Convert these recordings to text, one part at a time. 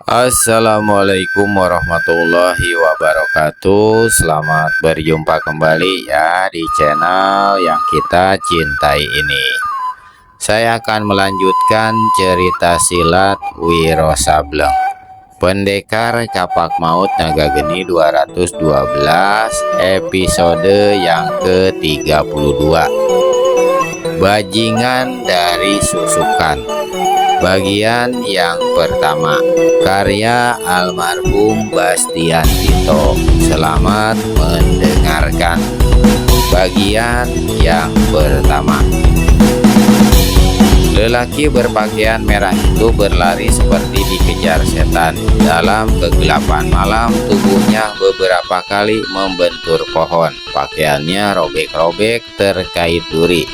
Assalamualaikum warahmatullahi wabarakatuh. Selamat berjumpa kembali ya di channel yang kita cintai ini. Saya akan melanjutkan cerita silat Wiro Sableng, Pendekar Kapak Maut Naga Geni 212, episode yang ke-32. Bajingan dari Susukan, bagian yang pertama, karya almarhum Bastian Tito. Selamat mendengarkan bagian yang pertama. Lelaki berpakaian merah itu berlari seperti dikejar setan. Dalam kegelapan malam, tubuhnya beberapa kali membentur pohon. Pakaiannya robek-robek terkait duri.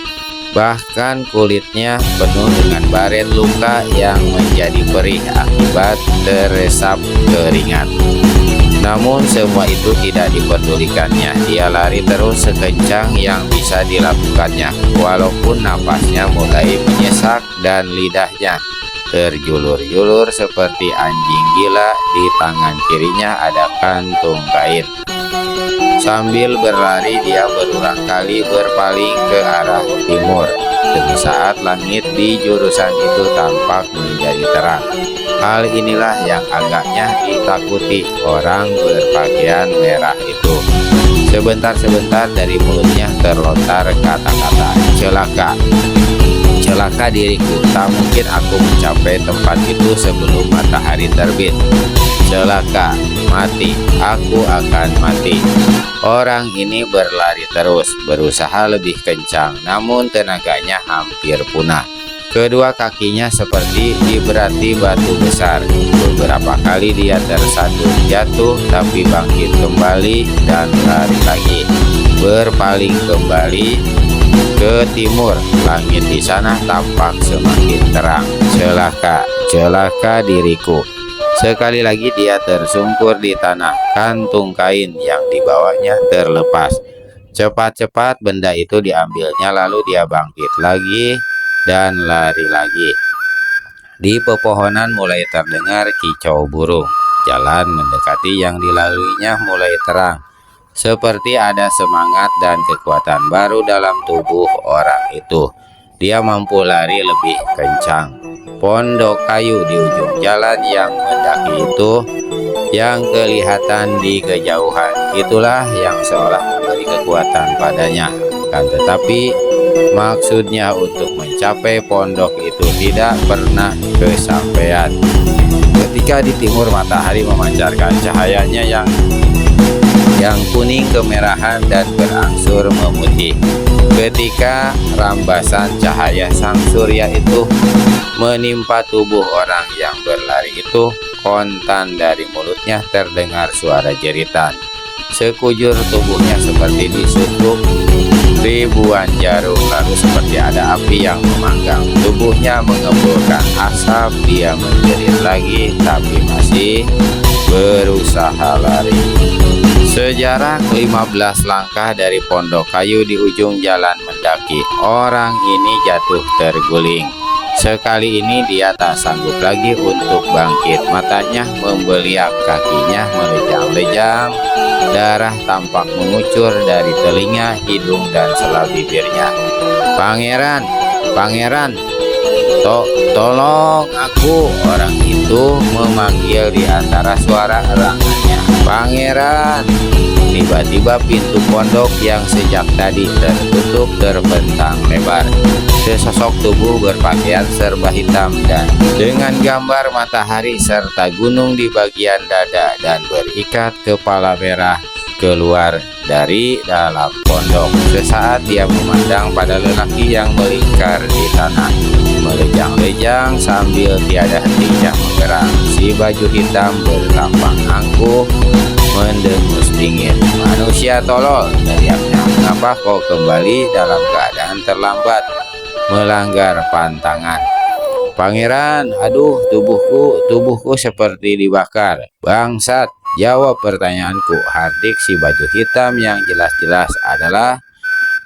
Bahkan kulitnya penuh dengan baret luka yang menjadi perih akibat teresap keringat. Namun semua itu tidak dipedulikannya. Dia lari terus sekencang yang bisa dilakukannya, walaupun napasnya mulai menyesak dan lidahnya terjulur-julur seperti anjing gila. Di tangan kirinya ada kantung kain. Sambil berlari, dia berulang kali berpaling ke arah timur. Demi saat langit di jurusan itu tampak menjadi terang. Hal inilah yang agaknya ditakuti orang berpakaian merah itu. Sebentar-sebentar dari mulutnya terlontar kata-kata, "Celaka, celaka diriku, tak mungkin aku mencapai tempat itu sebelum matahari terbit. Celaka, mati, aku akan mati." Orang ini berlari terus, berusaha lebih kencang, namun tenaganya hampir punah. Kedua kakinya seperti diberati batu besar. Beberapa kali dia tersandung jatuh, tapi bangkit kembali dan lari lagi. Berpaling kembali ke timur, langit di sana tampak semakin terang. Celaka, celaka diriku. Sekali lagi dia tersungkur di tanah. Kantung kain yang dibawanya terlepas. Cepat-cepat benda itu diambilnya, lalu dia bangkit lagi dan lari lagi. Di pepohonan mulai terdengar kicau burung. Jalan mendekati yang dilaluinya mulai terang. Seperti ada semangat dan kekuatan baru dalam tubuh orang itu. Dia mampu lari lebih kencang. Pondok kayu di ujung jalan yang mendaki itu yang kelihatan di kejauhan, itulah yang seolah memberi kekuatan padanya. Kan tetapi maksudnya untuk mencapai pondok itu tidak pernah kesampaian. Ketika di timur, matahari memancarkan cahayanya yang kuning kemerahan dan berangsur memutih. Ketika rambasan cahaya sang surya itu menimpa tubuh orang yang berlari itu, kontan dari mulutnya terdengar suara jeritan. Sekujur tubuhnya seperti disusuk ribuan jarum, lalu seperti ada api yang memanggang. Tubuhnya mengembulkan asap. Dia menjerit lagi, tapi masih berusaha lari. Sejarak 15 langkah dari pondok kayu di ujung jalan mendaki, orang ini jatuh terguling. Sekali ini dia tak sanggup lagi untuk bangkit. Matanya membeliak, kakinya melejang-lejang. Darah tampak mengucur dari telinga, hidung, dan sela bibirnya. "Pangeran, pangeran, tolong aku!" Orang itu memanggil di antara suara erangannya. "Pangeran!" Tiba-tiba pintu pondok yang sejak tadi tertutup terbentang lebar. Sesosok tubuh berpakaian serba hitam dan dengan gambar matahari serta gunung di bagian dada dan berikat kepala merah keluar dari dalam pondok. Sesaat dia memandang pada lelaki yang melingkar di tanah, melejang-lejang sambil tiada hentinya menggerak. Si baju hitam berlambang angkuh mendengus dingin. "Manusia tolol," teriaknya. "Mengapa kau kembali dalam keadaan terlambat, melanggar pantangan?" "Pangeran, aduh, tubuhku seperti dibakar." "Bangsat, jawab pertanyaanku," hardik si baju hitam yang jelas-jelas adalah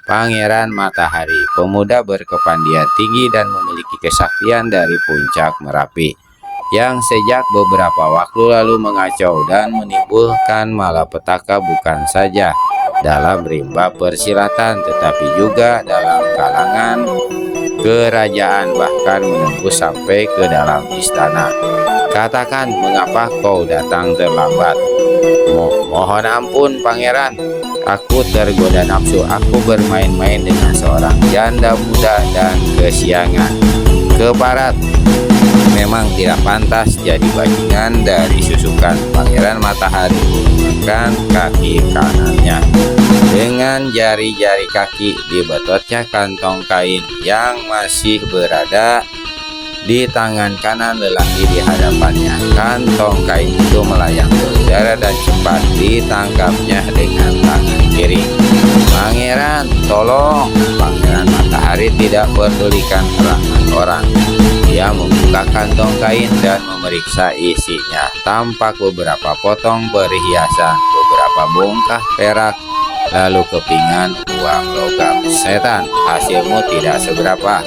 Pangeran Matahari, pemuda berkepandian tinggi dan memiliki kesaktian dari puncak Merapi. yang sejak beberapa waktu lalu mengacau dan menimbulkan malapetaka bukan saja dalam rimba persilatan tetapi juga dalam kalangan kerajaan, bahkan menembus sampai ke dalam istana. Katakan, mengapa kau datang terlambat? Mohon ampun pangeran, aku tergoda nafsu. Aku bermain-main dengan seorang janda muda dan kesiangan. Keparat, memang tidak pantas jadi bajingan dari susukan. Pangeran Matahari menggunakan kaki kanannya. Dengan jari-jari kaki dibetotnya kantong kain yang masih berada di tangan kanan lelaki di hadapannya. Kantong kain itu melayang ke udara dan cepat ditangkapnya dengan tangan kiri. Pangeran, tolong! Pangeran Matahari tidak pedulikan serangan orang. Dia membuka kantong kain dan memeriksa isinya. Tampak beberapa potong perhiasan, beberapa bongkah perak, lalu kepingan uang logam. Setan, hasilmu tidak seberapa.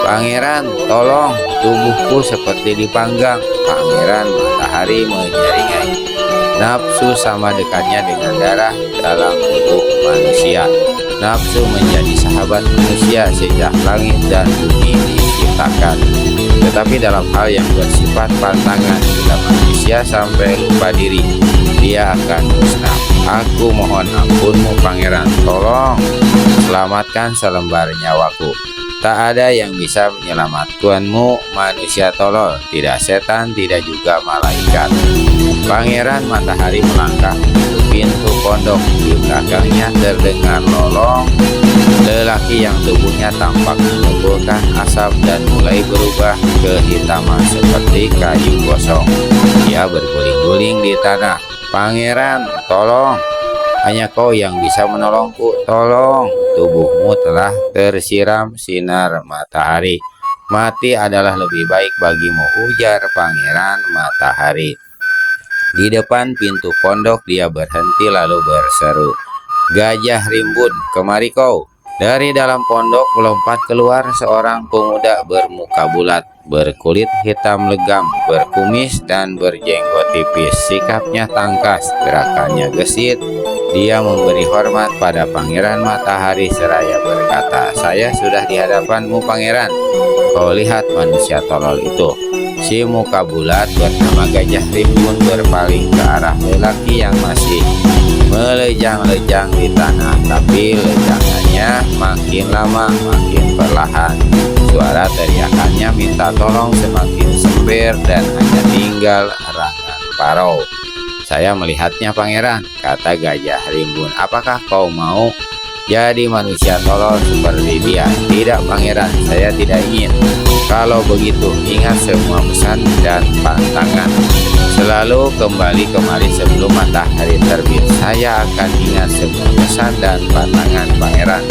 Pangeran, tolong, tubuhku seperti dipanggang. Pangeran Matahari menyeringai. Nafsu sama dekatnya dengan darah dalam tubuh manusia. Nafsu menjadi sahabat manusia sejak langit dan bumi diciptakan. Tetapi dalam hal yang bersifat pantangan, bila manusia sampai lupa diri, dia akan musnah. Aku mohon ampunmu pangeran, tolong selamatkan selembar nyawaku. Tak ada yang bisa menyelamatkanmu, manusia tolol, tidak setan, tidak juga malaikat. Pangeran Matahari melangkah menuju pintu pondok. Di belakangnya terdengar lolong lelaki yang tubuhnya tampak menimbulkan asap dan mulai berubah kehitaman seperti kayu gosong. Dia berguling-guling di tanah. Pangeran, tolong! Hanya kau yang bisa menolongku, tolong! Tubuhmu telah tersiram sinar matahari. Mati adalah lebih baik bagimu, ujar Pangeran Matahari. Di depan pintu pondok dia berhenti lalu berseru, "Gajah Rimbun, kemari kau!" Dari dalam pondok melompat keluar seorang pemuda bermuka bulat, berkulit hitam legam, berkumis dan berjenggot tipis. Sikapnya tangkas, gerakannya gesit. Dia memberi hormat pada Pangeran Matahari seraya berkata, "Saya sudah di hadapanmu pangeran. Kau lihat manusia tolol itu." Si muka bulat bernama Gajah Rimbun berpaling ke arah lelaki yang masih melejang-lejang di tanah, tapi lejangannya makin lama makin perlahan. Suara teriakannya minta tolong semakin sempit dan hanya tinggal erangan parau. "Saya melihatnya pangeran," kata Gajah Rimbun. "Apakah kau mau jadi manusia tolol seperti dia?" "Tidak pangeran, saya tidak ingin." "Kalau begitu, ingat semua pesan dan pantangan. Selalu kembali kemari sebelum matahari terbit. Saya akan ingat semua pesan dan pantangan pangeran.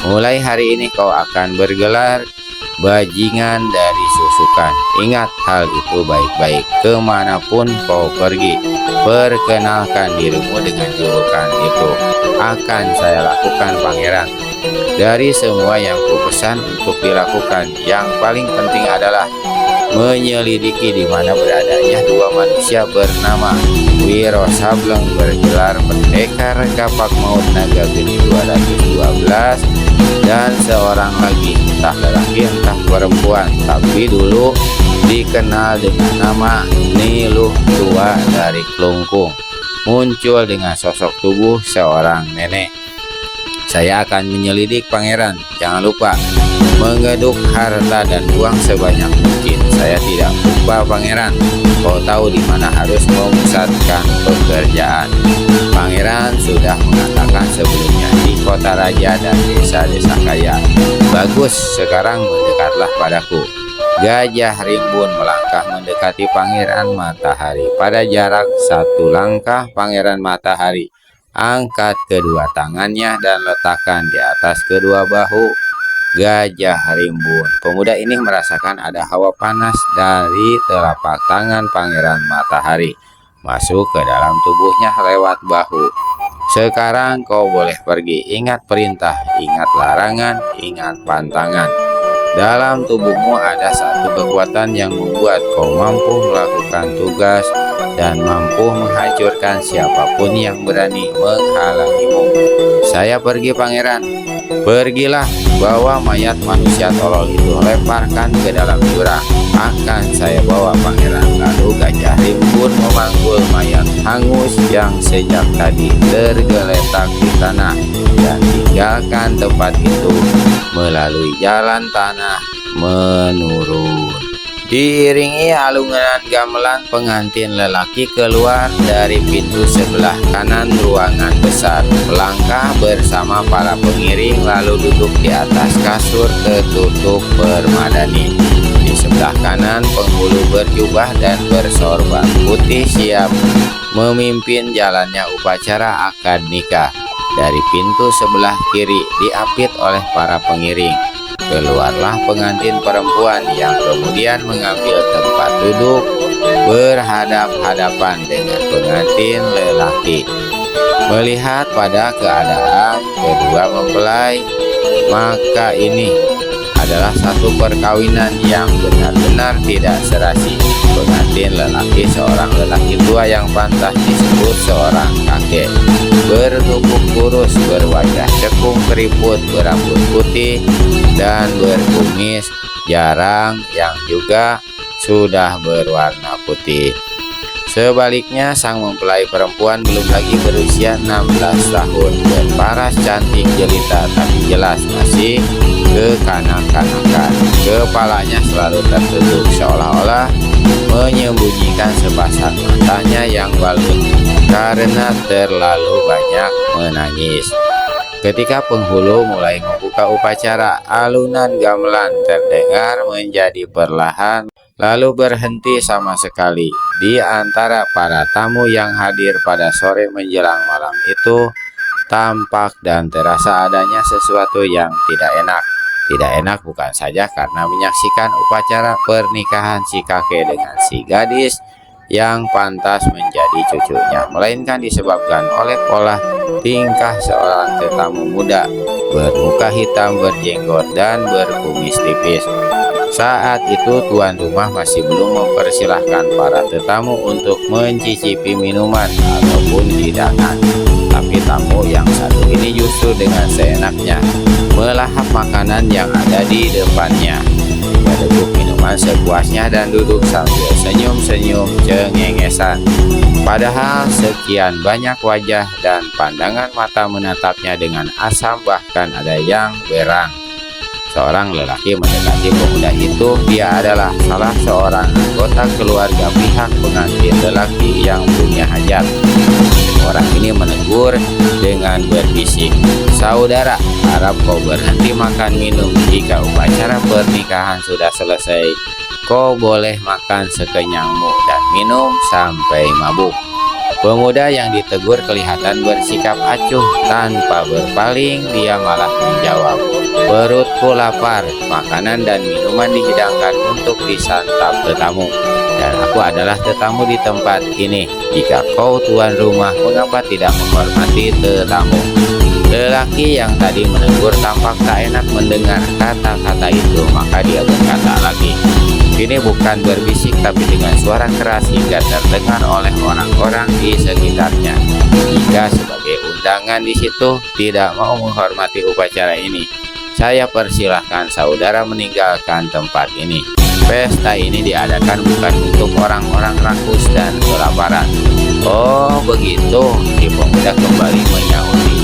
Mulai hari ini kau akan bergelar bajingan dari susukan. Ingat hal itu baik-baik. Kemanapun kau pergi, perkenalkan dirimu dengan julukan itu. Akan saya lakukan pangeran. Dari semua yang kupesan untuk dilakukan, yang paling penting adalah menyelidiki di mana beradanya dua manusia bernama Wiro Sableng bergelar pendekar kapak maut naga geni 212 dan seorang lagi, entah lelaki entah perempuan, tapi dulu dikenal dengan nama Niluh Tua dari Klungkung, muncul dengan sosok tubuh seorang nenek. Saya akan menyelidik pangeran. Jangan lupa mengeduk harta dan uang sebanyak mungkin. Saya tidak lupa pangeran. Kau tahu di mana harus memusatkan pekerjaan. Pangeran sudah mengatakan sebelumnya di kota raja dan desa-desa kaya. Bagus, sekarang mendekatlah padaku. Gajah Rimbun melangkah mendekati Pangeran Matahari. Pada jarak 1 langkah, Pangeran Matahari angkat kedua tangannya dan letakkan di atas kedua bahu Gajah Rimbun. Pemuda ini merasakan ada hawa panas dari telapak tangan Pangeran Matahari masuk ke dalam tubuhnya lewat bahu. "Sekarang kau boleh pergi. Ingat perintah, ingat larangan, ingat pantangan. Dalam tubuhmu ada satu kekuatan yang membuat kau mampu melakukan tugas dan mampu menghancurkan siapapun yang berani menghalangimu. Saya pergi, pangeran. Pergilah, bawa mayat manusia tolol itu, lemparkan ke dalam jurang. Akan saya bawa, pangeran. Lalu Gajah Rimbun memanggul mayat hangus yang sejak tadi tergeletak di tanah dan tinggalkan tempat itu melalui jalan tanah menurun. Diiringi alungan gamelan, pengantin lelaki keluar dari pintu sebelah kanan ruangan besar, melangkah bersama para pengiring lalu duduk di atas kasur tertutup permadani. Di sebelah kanan penghulu berjubah dan bersorban putih siap memimpin jalannya upacara akad nikah. Dari pintu sebelah kiri diapit oleh para pengiring. Keluarlah pengantin perempuan yang kemudian mengambil tempat duduk berhadap-hadapan dengan pengantin lelaki. Melihat pada keadaan kedua mempelai, maka ini adalah satu perkawinan yang benar-benar tidak serasi. Pengantin lelaki seorang lelaki tua yang pantas disebut seorang kakek, bertubuh kurus, berwajah cekung keriput, berambut putih dan berkumis jarang yang juga sudah berwarna putih. Sebaliknya, sang mempelai perempuan belum lagi berusia 16 tahun, berparas cantik jelita tapi jelas masih kekanak-kanakan. Kepalanya selalu tertutup seolah-olah menyembunyikan sepasang matanya yang balut karena terlalu banyak menangis. Ketika penghulu mulai membuka upacara, alunan gamelan terdengar menjadi perlahan lalu berhenti sama sekali. Di antara para tamu yang hadir pada sore menjelang malam itu, tampak dan terasa adanya sesuatu yang tidak enak. Tidak enak bukan saja karena menyaksikan upacara pernikahan si kakek dengan si gadis yang pantas menjadi cucunya, melainkan disebabkan oleh pola tingkah seorang tetamu muda bermuka hitam, berjenggot dan berkumis tipis. Saat itu tuan rumah masih belum mempersilahkan para tetamu untuk mencicipi minuman ataupun hidangan. Tapi tamu yang satu ini justru dengan seenaknya melahap makanan yang ada di depannya, meneguk minuman sepuasnya dan duduk sambil senyum-senyum cengengesan. Padahal sekian banyak wajah dan pandangan mata menatapnya dengan asam, bahkan ada yang berang. Seorang lelaki mendekati pemuda itu. Dia adalah salah seorang anggota keluarga pihak pengantin lelaki yang punya hajat. Orang ini menegur dengan berbisik, "Saudara, harap kau berhenti makan minum. Jika upacara pernikahan sudah selesai, kau boleh makan sekenyangmu dan minum sampai mabuk." Pemuda yang ditegur kelihatan bersikap acuh. Tanpa berpaling, dia malah menjawab, "Perutku lapar. Makanan dan minuman dihidangkan untuk disantap tetamu, dan aku adalah tetamu di tempat ini. Jika kau tuan rumah, mengapa tidak menghormati tetamu?" Lelaki yang tadi menegur tampak tak enak mendengar kata-kata itu, maka dia berkata lagi. Ini bukan berbisik tapi dengan suara keras hingga terdengar oleh orang-orang di sekitarnya. Jika sebagai undangan di situ tidak mau menghormati upacara ini, saya persilahkan saudara meninggalkan tempat ini. Pesta ini diadakan bukan untuk orang-orang rakus dan kelaparan. Oh begitu, si pemuda kembali menyauti.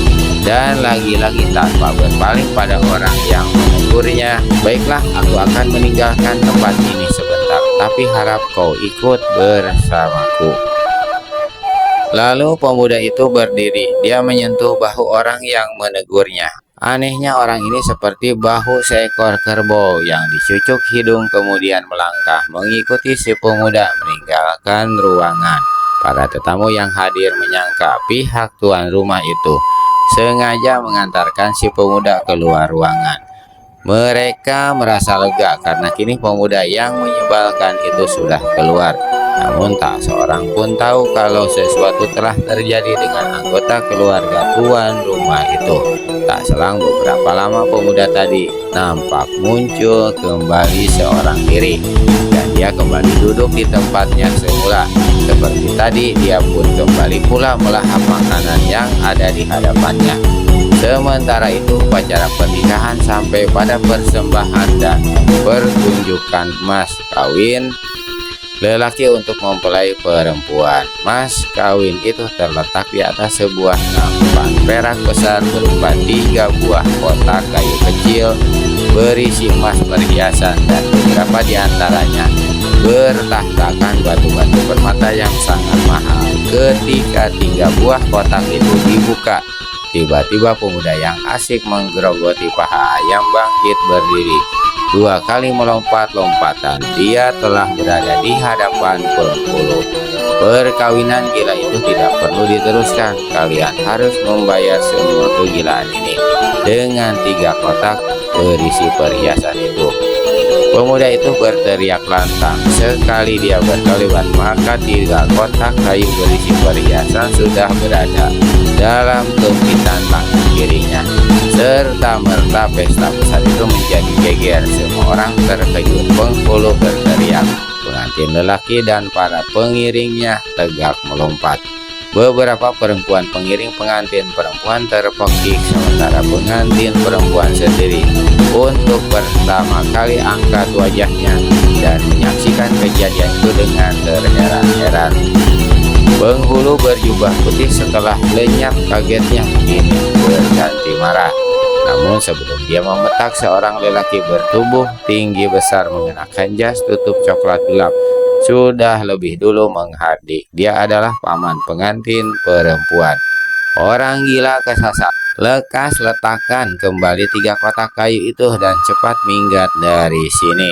Dan lagi-lagi tanpa berpaling pada orang yang menegurnya, "Baiklah, aku akan meninggalkan tempat ini sebentar, tapi harap kau ikut bersamaku." Lalu pemuda itu berdiri. Dia menyentuh bahu orang yang menegurnya. Anehnya orang ini seperti bahu seekor kerbau yang dicucuk hidung, kemudian melangkah mengikuti si pemuda meninggalkan ruangan. Para tetamu yang hadir menyangka pihak tuan rumah itu sengaja mengantarkan si pemuda keluar ruangan. Mereka merasa lega karena kini pemuda yang menyebalkan itu sudah keluar. Namun tak seorang pun tahu kalau sesuatu telah terjadi dengan anggota keluarga tuan rumah itu. Tak selang beberapa lama pemuda tadi nampak muncul kembali seorang diri, dan dia kembali duduk di tempatnya semula. Seperti tadi, dia pun kembali pula melahap makanan yang ada di hadapannya. Sementara itu upacara pernikahan sampai pada persembahan dan pertunjukan mas kawin lelaki untuk mempelai perempuan. Mas kawin itu terletak di atas sebuah nampan perak besar berupa 3 buah kotak kayu kecil berisi emas perhiasan, dan beberapa di antaranya bertahtakan batu-batu permata yang sangat mahal. Ketika 3 buah kotak itu dibuka, tiba-tiba pemuda yang asik menggerogoti paha ayam bangkit berdiri. 2 kali melompat-lompatan, dia telah berada di hadapan penghulu. Perkawinan gila itu tidak perlu diteruskan. Kalian harus membayar semua kegilaan ini dengan 3 kotak berisi perhiasan itu. Pemuda itu berteriak lantang. Sekali dia berkalimat, maka 3 kotak kayu berisi perhiasan sudah berada dalam tumpitan tangan kirinya. Serta merta pesta besar itu menjadi geger. Semua orang terkejut. Penghulu berteriak, pengantin lelaki dan para pengiringnya tegak melompat. Beberapa perempuan pengiring pengantin perempuan terpekik, sementara pengantin perempuan sendiri untuk pertama kali angkat wajahnya dan menyaksikan kejadian itu dengan terheran-heran. Penghulu berjubah putih setelah lenyap kagetnya kini berganti marah. Namun sebelum dia memetak, seorang lelaki bertubuh tinggi besar mengenakan jas tutup coklat gelap sudah lebih dulu menghardik. Dia adalah paman pengantin perempuan. Orang gila kesasar. Lekas letakkan kembali 3 kotak kayu itu dan cepat minggat dari sini.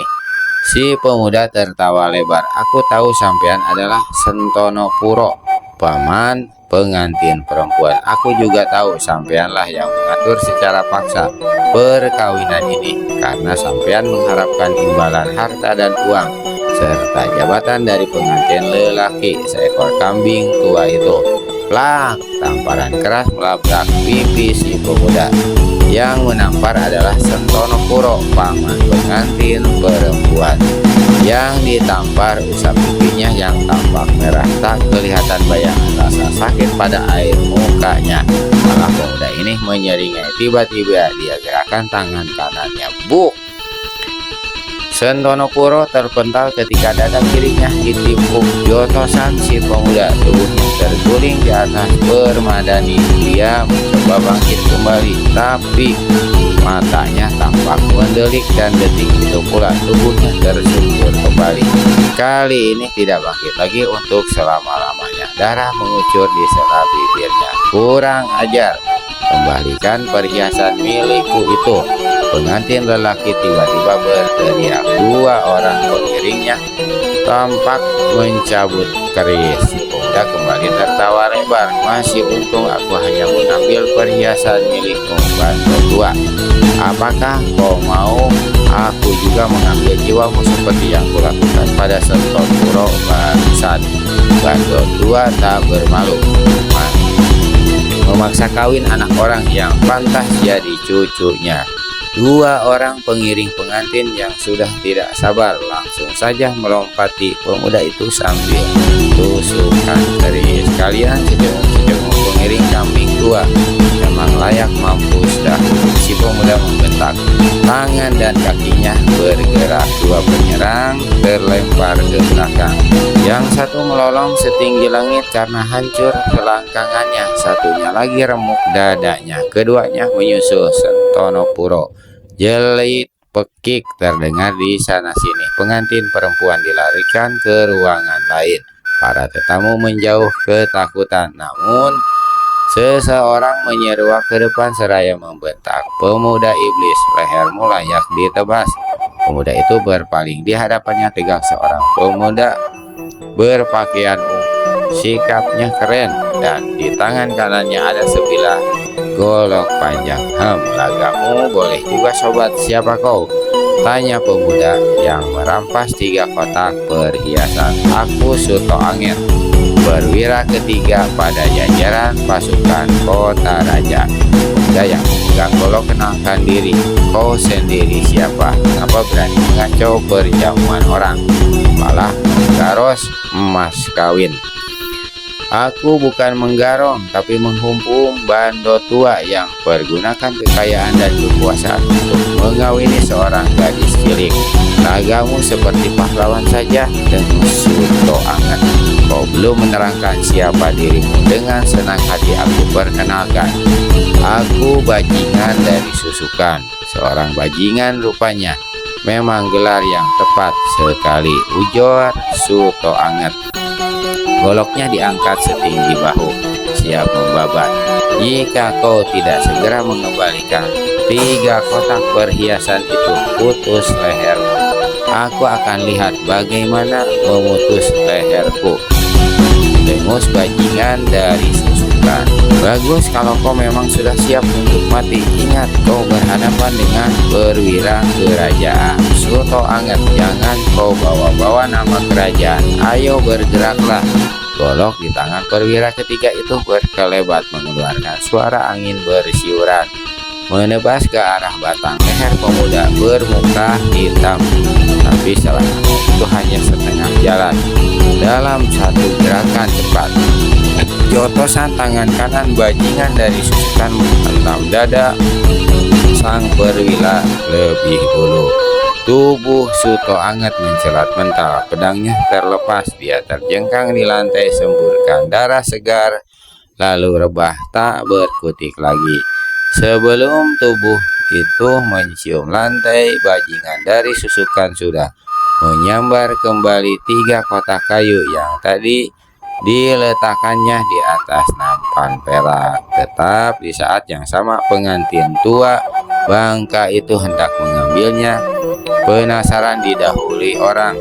Si pemuda tertawa lebar. Aku tahu sampean adalah Sentono Puro, paman pengantin perempuan. Aku juga tahu sampeanlah yang mengatur secara paksa perkawinan ini, karena sampean mengharapkan imbalan harta dan uang serta jabatan dari pengantin lelaki seekor kambing tua itu. Plak! Tamparan keras melabrak pipi si pemuda. Yang menampar adalah Sentono Puro, paman pengantin perempuan. Yang ditampar usap pipinya yang tampak merah, tak kelihatan bayangan rasa sakit pada air mukanya. Malah pemuda ini menyeringai. Tiba-tiba dia gerakan tangan kanannya. Buk! Sentono Puro terpental ketika dada kirinya ditimpuk jotosan si pemuda. Tubuhnya terguling di atas permadani. Dia mencoba bangkit kembali, tapi matanya tampak mendelik, dan detik itu pula tubuhnya tersungkur kembali. Kali ini tidak bangkit lagi untuk selama-lamanya. Darah mengucur di sela bibirnya. Kurang ajar! Kembalikan perhiasan milikku itu. Pengantin lelaki tiba-tiba berteriak. 2 orang pengiringnya tampak mencabut keris. Pemuda kembali tertawa lebar. Masih untung aku hanya mengambil perhiasan milikmu, Bandel tua. Apakah kau mau aku juga mengambil jiwamu seperti yang kulakukan pada Sentono Puro bangsat? Bandel tua tak bermalu, memaksa kawin anak orang yang pantas jadi cucunya. 2 orang pengiring pengantin yang sudah tidak sabar langsung saja melompati pemuda itu sambil tusukan keris. Kalian sejengung-sejengung pengiring kambing tua memang layak mampus dahulu, si pemuda membentak. Tangan dan kakinya bergerak. 2 penyerang terlempar ke belakang. Yang satu melolong setinggi langit karena hancur selangkangannya, satunya lagi remuk dadanya. Keduanya menyusul Sentono Puro. Jelit pekik terdengar di sana-sini. Pengantin perempuan dilarikan ke ruangan lain. Para tetamu menjauh ketakutan. Namun seseorang menyeruak ke depan seraya membentak, "Pemuda iblis, lehermu layak ditebas." Pemuda itu berpaling. Di hadapannya tegak seorang pemuda berpakaian ungu. Sikapnya keren, dan di tangan kanannya ada sebilah golok panjang. Lagamu boleh juga sobat. Siapa kau? Tanya pemuda yang merampas 3 kotak perhiasan. Aku Suto Angin, perwira ketiga pada jajaran pasukan Kota Raja. Pemuda yang Agak Golok kenalkan diri. Kau sendiri siapa? Kenapa berani mengacau perjamuan orang? Malah menggaros emas kawin. Aku bukan menggarong, tapi menghumpung bando tua yang pergunakan kekayaan dan kekuasaan untuk mengawini seorang gadis cilik. Lagamu seperti pahlawan saja, dengus Suto Anget. Kau belum menerangkan siapa dirimu. Dengan senang hati aku perkenalkan. Aku bajingan dari Susukan. Seorang bajingan rupanya. Memang gelar yang tepat sekali, ujar Suto Anget. Goloknya diangkat setinggi bahu, siap membabat. Jika kau tidak segera mengembalikan 3 kotak perhiasan itu, putus lehermu. Aku akan lihat bagaimana memutus leherku, dengus bajingan dari Susukan. Bagus kalau kau memang sudah siap untuk mati. Ingat, kau berhadapan dengan perwira kerajaan. Suto Anget, jangan kau bawa-bawa nama kerajaan. Ayo bergeraklah. Golok di tangan perwira ketiga itu berkelebat mengeluarkan suara angin bersiuran, menebas ke arah batang leher pemuda bermuka hitam. Tapi serangan itu hanya setengah jalan. Dalam satu gerakan cepat, jotosan tangan kanan bajingan dari Susukan menghentam dada sang perwira lebih dulu. Tubuh Suto Anget mencelat mental, pedangnya terlepas, dia terjengkang di lantai semburkan darah segar, lalu rebah tak berkutik lagi. Sebelum tubuh itu mencium lantai, bajingan dari Susukan sudah menyambar kembali 3 kotak kayu yang tadi diletakkannya di atas nampan perak. Tetap di saat yang sama pengantin tua bangka itu hendak mengambilnya. Penasaran didahului orang,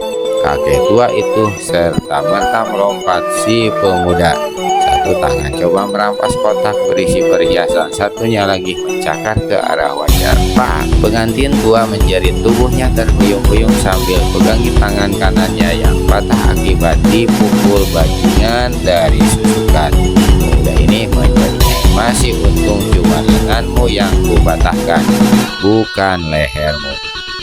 kakek tua itu serta-merta melompat si pemuda. Satu tangan coba merampas kotak berisi perhiasan, satunya lagi mencakar ke arah wajah. Pak, pengantin tua menjerit, tubuhnya terhuyung-huyung sambil pegangi tangan kanannya yang patah akibat dipukul bajingan dari Susukan. Pemuda ini menjerit, masih untung cuma lenganmu yang kupatahkan, bukan lehermu.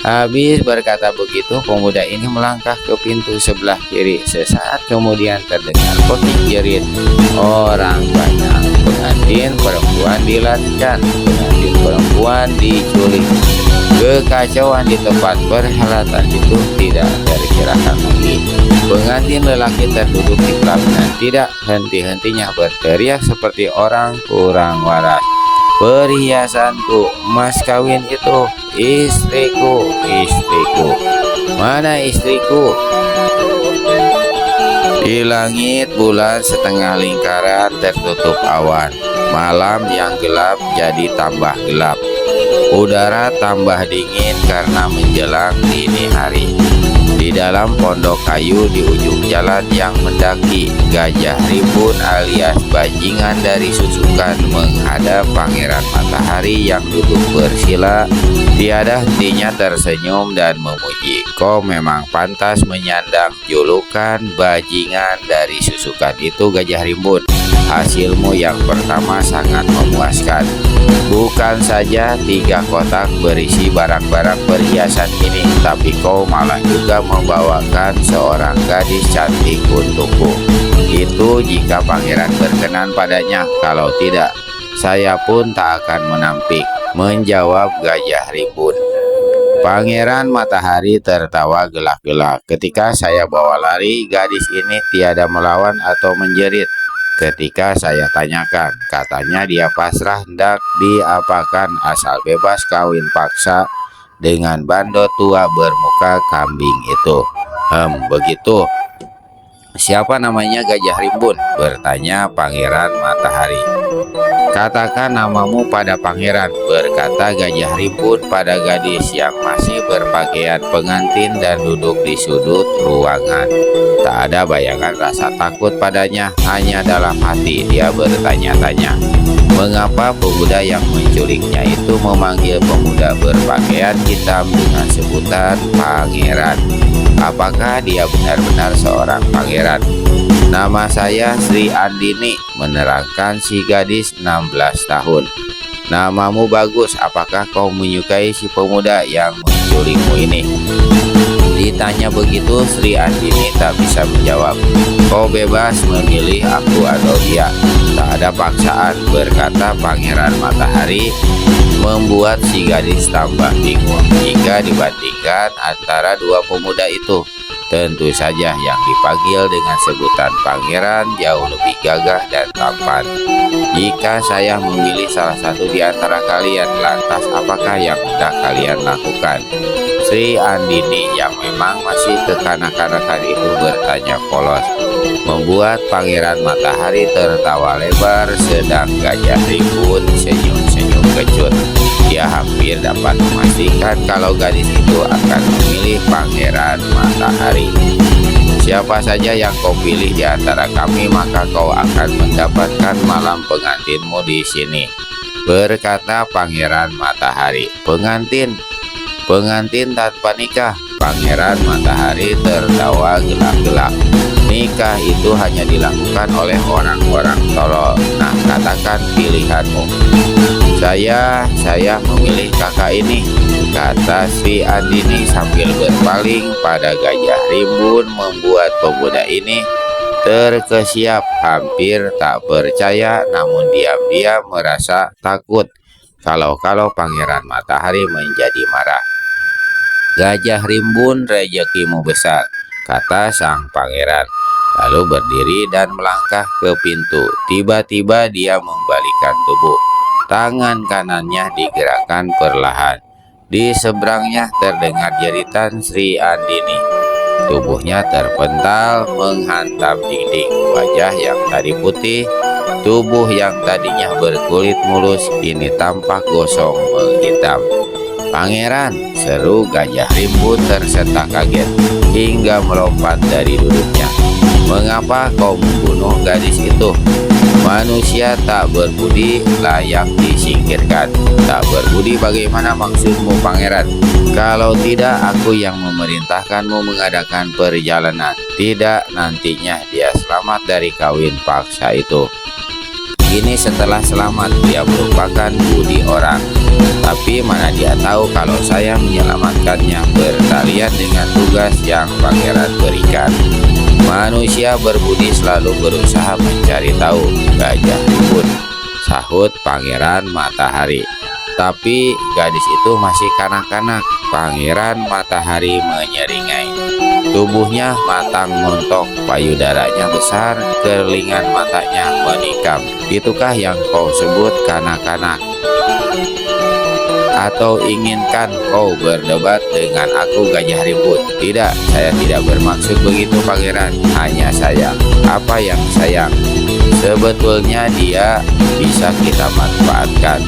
Habis berkata begitu, pemuda ini melangkah ke pintu sebelah kiri. Sesaat kemudian terdengar pekik jerit orang banyak. Pengantin perempuan dilarikan, pengantin perempuan diculik. Kekacauan di tempat perhelatan itu tidak terkirakan lagi. Pengantin lelaki terduduk di pelaminan, tidak henti-hentinya berteriak seperti orang kurang waras. Perhiasanku, emas kawin itu, istriku, istriku, mana istriku? Di langit bulan setengah lingkaran tertutup awan. Malam yang gelap jadi tambah gelap. Udara tambah dingin karena menjelang dini hari. Di dalam pondok kayu di ujung jalan yang mendaki, Gajah Rimbun alias bajingan dari Susukan menghadap Pangeran Matahari yang duduk bersila. Tiada hentinya tersenyum dan memuji. Kau memang pantas menyandang julukan bajingan dari Susukan itu, Gajah Rimbun. Hasilmu yang pertama sangat memuaskan. Bukan saja 3 kotak berisi barang-barang perhiasan ini, tapi kau malah juga membawakan seorang gadis cantik untukku. Itu jika pangeran berkenan padanya, kalau tidak, saya pun tak akan menampik, menjawab Gajah Rimbun. Pangeran Matahari tertawa gelak-gelak. Ketika saya bawa lari, gadis ini tiada melawan atau menjerit. Ketika saya tanyakan, katanya dia pasrah hendak diapakan asal bebas kawin paksa dengan bando tua bermuka kambing itu. Begitu. Siapa namanya Gajah Rimbun? Bertanya Pangeran Matahari. Katakan namamu pada pangeran, berkata Gajah Rimbun pada gadis yang masih berpakaian pengantin dan duduk di sudut ruangan. Tak ada bayangan rasa takut padanya, hanya dalam hati dia bertanya-tanya, mengapa pemuda yang menculiknya itu memanggil pemuda berpakaian hitam dengan sebutan pangeran? Apakah dia benar-benar seorang pangeran? Nama saya Sri Andini, menerangkan si gadis 16 tahun. Namamu bagus, apakah kau menyukai si pemuda yang menculikmu ini? Ditanya begitu, Sri Andini tak bisa menjawab. Kau bebas memilih aku atau dia. Tak ada paksaan, berkata Pangeran Matahari, membuat si gadis tambah bingung jika dibandingkan antara dua pemuda itu. Tentu saja yang dipanggil dengan sebutan pangeran jauh lebih gagah dan tampan. Jika saya memilih salah satu di antara kalian, lantas apakah yang hendak kalian lakukan? Sri Andini yang memang masih kekanak-kanakan itu bertanya polos, membuat Pangeran Matahari tertawa lebar, sedang Gajah Ribut senyum-senyum kecut. Dia hampir dapat memastikan kalau gadis itu akan memilih Pangeran Matahari. Siapa saja yang kau pilih di antara kami, maka kau akan mendapatkan malam pengantinmu di sini, berkata Pangeran Matahari. Pengantin tanpa nikah? Pangeran Matahari tertawa gelak-gelak. Nikah itu hanya dilakukan oleh orang-orang tolol. Nah, katakan pilihanmu. Saya memilih kakak ini, kata Sri Andini sambil berpaling pada Gajah Rimbun, membuat pemuda ini terkesiap, hampir tak percaya, namun diam-diam merasa takut kalau Pangeran Matahari menjadi marah. Gajah Rimbun, rezekimu besar, kata sang pangeran, lalu berdiri dan melangkah ke pintu. Tiba-tiba dia membalikkan tubuh. Tangan kanannya digerakkan perlahan. Di seberangnya terdengar jeritan Sri Andini. Tubuhnya terpental menghantam dinding. Wajah yang tadi putih, tubuh yang tadinya berkulit mulus, kini tampak gosong menghitam. Pangeran, seru Gajah Rimbun tersentak kaget hingga melompat dari duduknya. Mengapa kau membunuh gadis itu? Manusia tak berbudi layak disingkirkan. Tak berbudi bagaimana maksudmu, Pangeran? Kalau tidak, aku yang memerintahkanmu mengadakan perjalanan. Tidak, nantinya dia selamat dari kawin paksa itu. Kini setelah selamat, dia merupakan budi orang. Tapi mana dia tahu kalau saya menyelamatkannya bertalian dengan tugas yang pangeran berikan. Manusia berbudi selalu berusaha mencari tahu, Gajah Rimbun, sahut Pangeran Matahari. Tapi gadis itu masih kanak-kanak. Pangeran Matahari menyeringai. Tubuhnya matang montok, payudaranya besar, kerlingan matanya menikam. Itukah yang kau sebut kanak-kanak? Atau inginkan kau berdebat dengan aku, Gajah Rimbun? Tidak, saya tidak bermaksud begitu, Pangeran. Hanya sayang. Apa yang sayang? Sebetulnya dia bisa kita manfaatkan.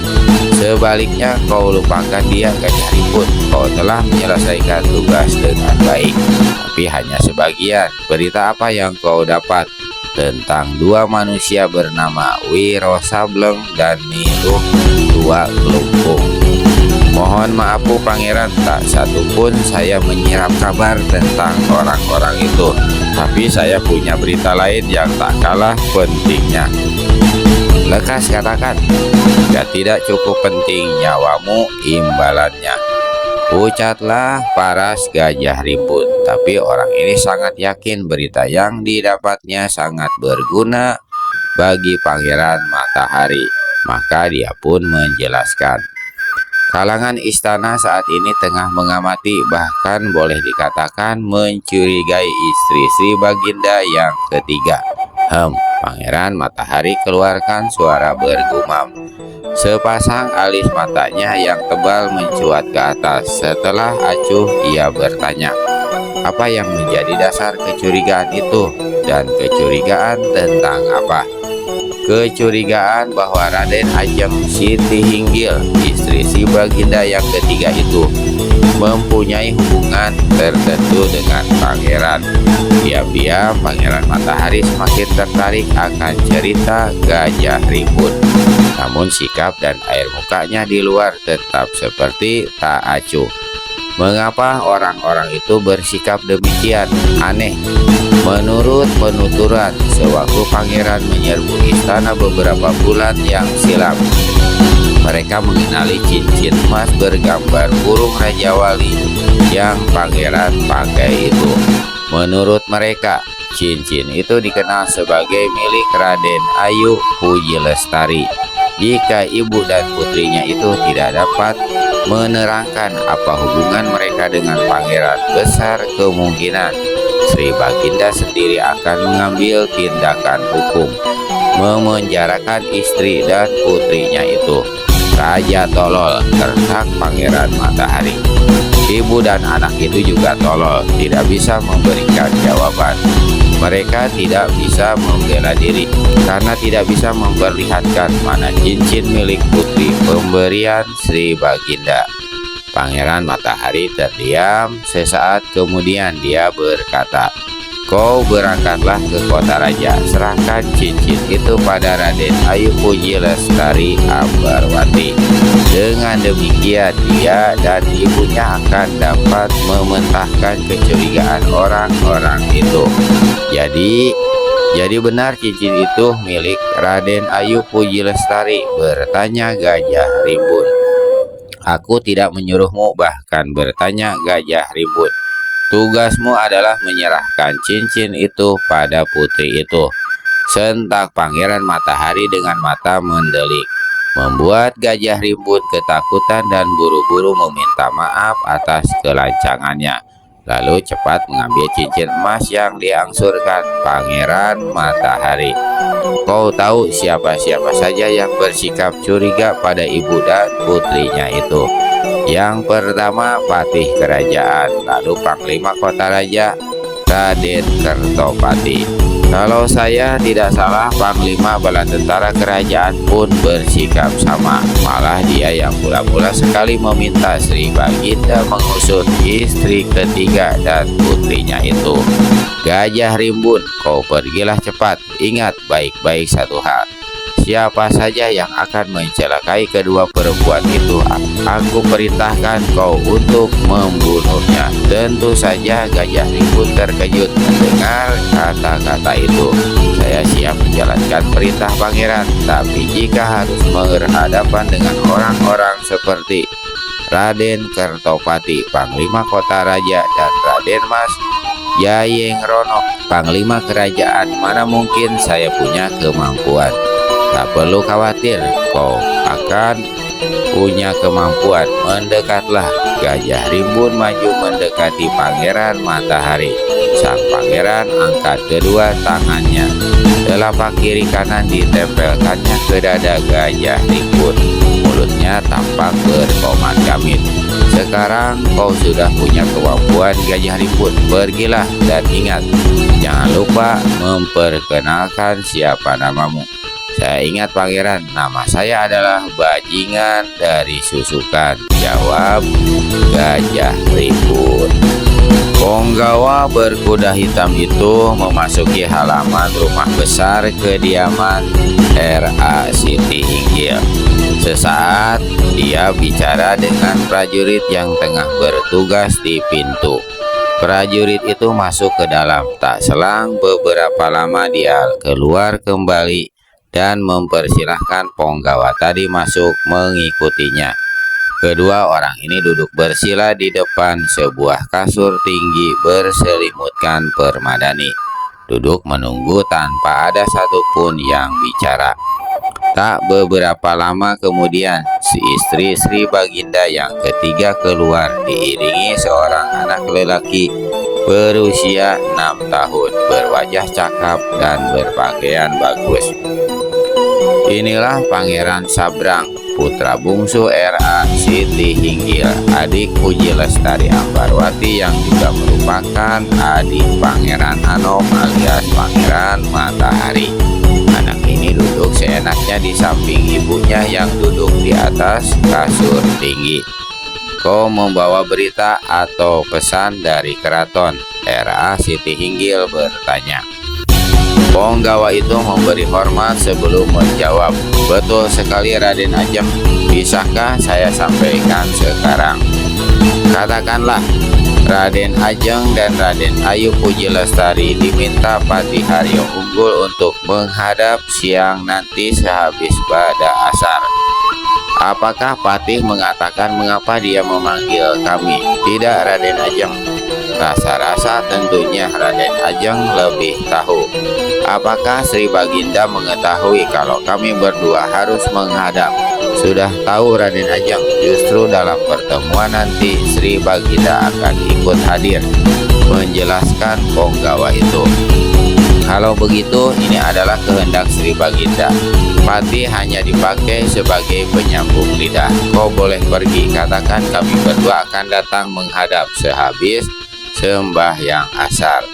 Sebaliknya, kau lupakan dia, Gajah Rimbun. Kau telah menyelesaikan tugas dengan baik, tapi hanya sebagian. Berita apa yang kau dapat tentang dua manusia bernama Wiro Sableng dan Niluh Tua Kelumpung? Mohon maaf, Pangeran, tak satupun saya menyerap kabar tentang orang-orang itu. Tapi saya punya berita lain yang tak kalah pentingnya. Lekas katakan. Jika tidak cukup penting nyawamu, imbalannya, ucaplah paras Gajah Rimbun. Tapi orang ini sangat yakin berita yang didapatnya sangat berguna bagi Pangeran Matahari. Maka dia pun menjelaskan. Kalangan istana saat ini tengah mengamati, bahkan boleh dikatakan mencurigai istri Sri Baginda yang ketiga. Pangeran Matahari keluarkan suara bergumam. Sepasang alis matanya yang tebal mencuat ke atas. Setelah acuh, ia bertanya, apa yang menjadi dasar kecurigaan itu? Dan kecurigaan tentang apa? Kecurigaan bahwa Raden Ajeng Siti Hinggil, istri si Baginda yang ketiga itu, mempunyai hubungan tertentu dengan pangeran. Diam-diam Pangeran Matahari semakin tertarik akan cerita Gajah Rimbun. Namun sikap dan air mukanya di luar tetap seperti tak acuh. Mengapa orang-orang itu bersikap demikian? Aneh. Menurut penuturan, sewaktu pangeran menyerbu istana beberapa bulan yang silam, mereka mengenali cincin emas bergambar burung Raja Wali yang pangeran pakai itu. Menurut mereka, cincin itu dikenal sebagai milik Raden Ayu Puji Lestari. Jika ibu dan putrinya itu tidak dapat menerangkan apa hubungan mereka dengan pangeran, besar kemungkinan Sri Baginda sendiri akan mengambil tindakan hukum, memenjarakan istri dan putrinya itu. Raja tolol, tertak Pangeran Matahari. Ibu dan anak itu juga tolol, tidak bisa memberikan jawaban. Mereka tidak bisa membela diri karena tidak bisa memperlihatkan mana cincin milik putri pemberian Sri Baginda. Pangeran Matahari terdiam. Sesaat kemudian dia berkata, "Kau berangkatlah ke kota raja, serahkan cincin itu pada Raden Ayu Puji Lestari Ambarwati. Dengan demikian dia dan ibunya akan dapat mementahkan kecurigaan orang-orang itu." Jadi benar cincin itu milik Raden Ayu Puji Lestari, bertanya Gajah Rimbun. "Aku tidak menyuruhmu," bahkan bertanya Gajah Rimbun. "Tugasmu adalah menyerahkan cincin itu pada putri itu," sentak Pangeran Matahari dengan mata mendelik, membuat Gajah Rimbun ketakutan dan buru-buru meminta maaf atas kelancangannya. Lalu cepat mengambil cincin emas yang diangsurkan Pangeran Matahari. Kau tahu siapa-siapa saja yang bersikap curiga pada ibu dan putrinya itu. Yang pertama, patih kerajaan, lalu panglima kota raja, Raden Kertopati. Kalau saya tidak salah, panglima bala tentara kerajaan pun bersikap sama. Malah dia yang pula-pula sekali meminta Sri Baginda mengusut istri ketiga dan putrinya itu. Gajah Rimbun, kau pergilah cepat. Ingat baik-baik satu hal. Siapa saja yang akan mencelakai kedua perempuan itu, aku perintahkan kau untuk membunuhnya. Tentu saja Gajah Rimbun terkejut mendengar kata-kata itu. Saya siap menjalankan perintah pangeran, tapi jika harus berhadapan dengan orang-orang seperti Raden Kertopati, Panglima Kota Raja, dan Raden Mas Jayenggrono, Panglima Kerajaan, mana mungkin saya punya kemampuan. Tak perlu khawatir, kau akan punya kemampuan. Mendekatlah. Gajah Rimbun maju mendekati Pangeran Matahari. Sang pangeran angkat kedua tangannya. Telapak kiri kanan ditempelkannya ke dada Gajah Rimbun. Mulutnya tampak berkomat kamit. Sekarang kau sudah punya kemampuan, Gajah Rimbun. Pergilah dan ingat, jangan lupa memperkenalkan siapa namamu. Saya ingat pangeran, nama saya adalah Bajingan dari Susukan, jawab Gajah Rimbun. Ponggawa berkuda hitam itu memasuki halaman rumah besar kediaman R.A. Siti Hinggil. Sesaat dia bicara dengan prajurit yang tengah bertugas di pintu. Prajurit itu masuk ke dalam. Tak selang beberapa lama dia keluar kembali dan mempersilahkan Ponggawa tadi masuk mengikutinya. Kedua orang ini duduk bersila di depan sebuah kasur tinggi berselimutkan permadani. Duduk menunggu tanpa ada satupun yang bicara. Tak beberapa lama kemudian, si istri Sri Baginda yang ketiga keluar diiringi seorang anak lelaki berusia 6 tahun, berwajah cakap dan berpakaian bagus. Inilah Pangeran Sabrang, putra bungsu R.A. Siti Hinggil, adik Puji Lestari Ambarwati yang juga merupakan adik Pangeran Anom alias Pangeran Matahari. Anak ini duduk seenaknya di samping ibunya yang duduk di atas kasur tinggi. Kau membawa berita atau pesan dari keraton? R.A. Siti Hinggil bertanya. Ponggawa itu memberi hormat sebelum menjawab. Betul sekali Raden Ajeng. Bisakah saya sampaikan sekarang? Katakanlah. Raden Ajeng dan Raden Ayu Puji Lestari diminta Patih Haryo Unggul untuk menghadap siang nanti sehabis pada asar. Apakah Patih mengatakan mengapa dia memanggil kami? Tidak, Raden Ajeng. Rasa-rasa tentunya Raden Ajeng lebih tahu. Apakah Sri Baginda mengetahui kalau kami berdua harus menghadap? Sudah tahu, Raden Ajeng. Justru dalam pertemuan nanti Sri Baginda akan ikut hadir, menjelaskan Ponggawa itu. Kalau begitu, ini adalah kehendak Sri Baginda. Patih hanya dipakai sebagai penyambung lidah. Kau boleh pergi, katakan kami berdua akan datang menghadap sehabis sembahyang asar.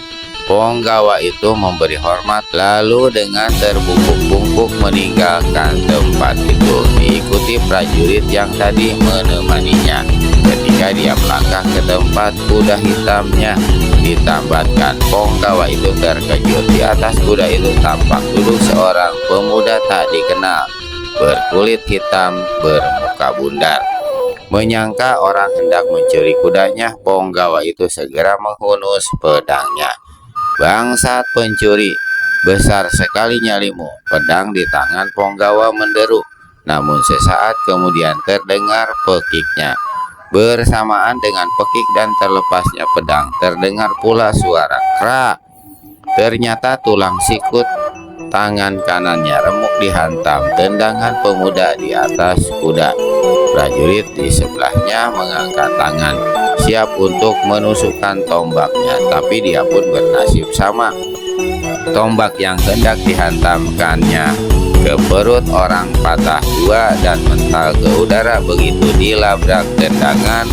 Ponggawa itu memberi hormat, lalu dengan terbungkuk-bungkuk meninggalkan tempat itu, diikuti prajurit yang tadi menemaninya. Ketika dia melangkah ke tempat kuda hitamnya ditambatkan, Ponggawa itu terkejut. Di atas kuda itu tampak duduk seorang pemuda tak dikenal, berkulit hitam, bermuka bundar. Menyangka orang hendak mencuri kudanya, Ponggawa itu segera menghunus pedangnya. Bangsat pencuri, besar sekali nyalimu. Pedang di tangan Ponggawa menderu, namun sesaat kemudian terdengar pekiknya. Bersamaan dengan pekik dan terlepasnya pedang, terdengar pula suara krak. Ternyata tulang sikut tangan kanannya remuk dihantam tendangan pemuda di atas kuda. Prajurit di sebelahnya mengangkat tangan, siap untuk menusukkan tombaknya, tapi dia pun bernasib sama. Tombak yang hendak dihantamkannya ke perut orang patah dua dan mental ke udara begitu dilabrak tendangan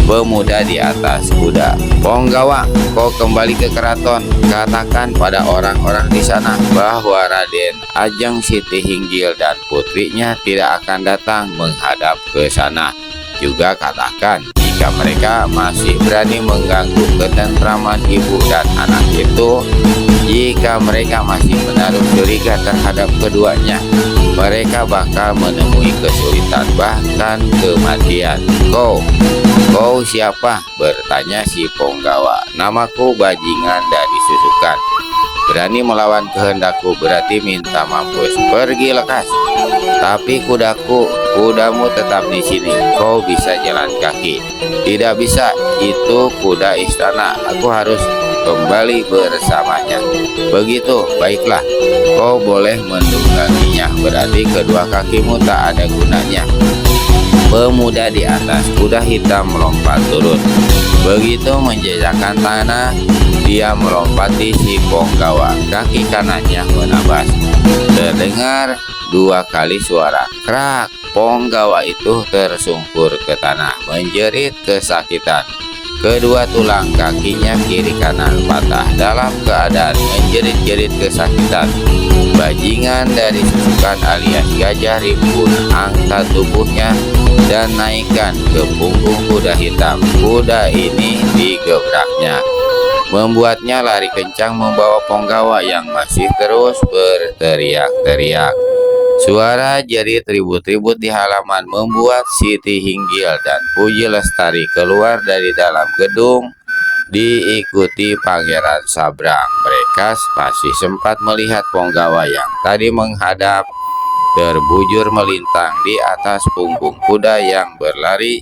pemuda di atas kuda. Ponggawa, kau kembali ke keraton. Katakan pada orang-orang di sana bahwa Raden Ajeng Sitihinggil dan putrinya tidak akan datang menghadap ke sana. Juga katakan jika mereka masih berani mengganggu ketentraman ibu dan anak itu, jika mereka masih menaruh curiga terhadap keduanya, mereka bakal menemui kesulitan, bahkan kematian. Kau siapa? Bertanya si Ponggawa. Namaku Bajingan dari Susukan. Berani melawan kehendakku berarti minta mampus. Pergi lekas. Tapi kudamu tetap di sini. Kau bisa jalan kaki. Tidak bisa, itu kuda istana. Aku harus kembali bersamanya. Begitu, baiklah. Kau boleh mendungganginya. Berarti kedua kakimu tak ada gunanya. Pemuda di atas kuda hitam melompat turun. Begitu menjejakkan tanah, dia melompati si Ponggawa. Kaki kanannya menabas. Terdengar 2 kali suara krak. Ponggawa itu tersungkur ke tanah, menjerit kesakitan. Kedua tulang kakinya kiri kanan patah dalam keadaan menjerit-jerit kesakitan. Bajingan dari Susukan alias Gajah Rimbun angkat tubuhnya dan naikkan ke punggung kuda hitam. Kuda ini digebraknya, membuatnya lari kencang membawa Ponggawa yang masih terus berteriak-teriak. Suara jerit ribut-ribut di halaman membuat Sitihinggil dan Puji Lestari keluar dari dalam gedung, diikuti Pangeran Sabrang. Mereka masih sempat melihat Ponggawa yang tadi menghadap terbujur melintang di atas punggung kuda yang berlari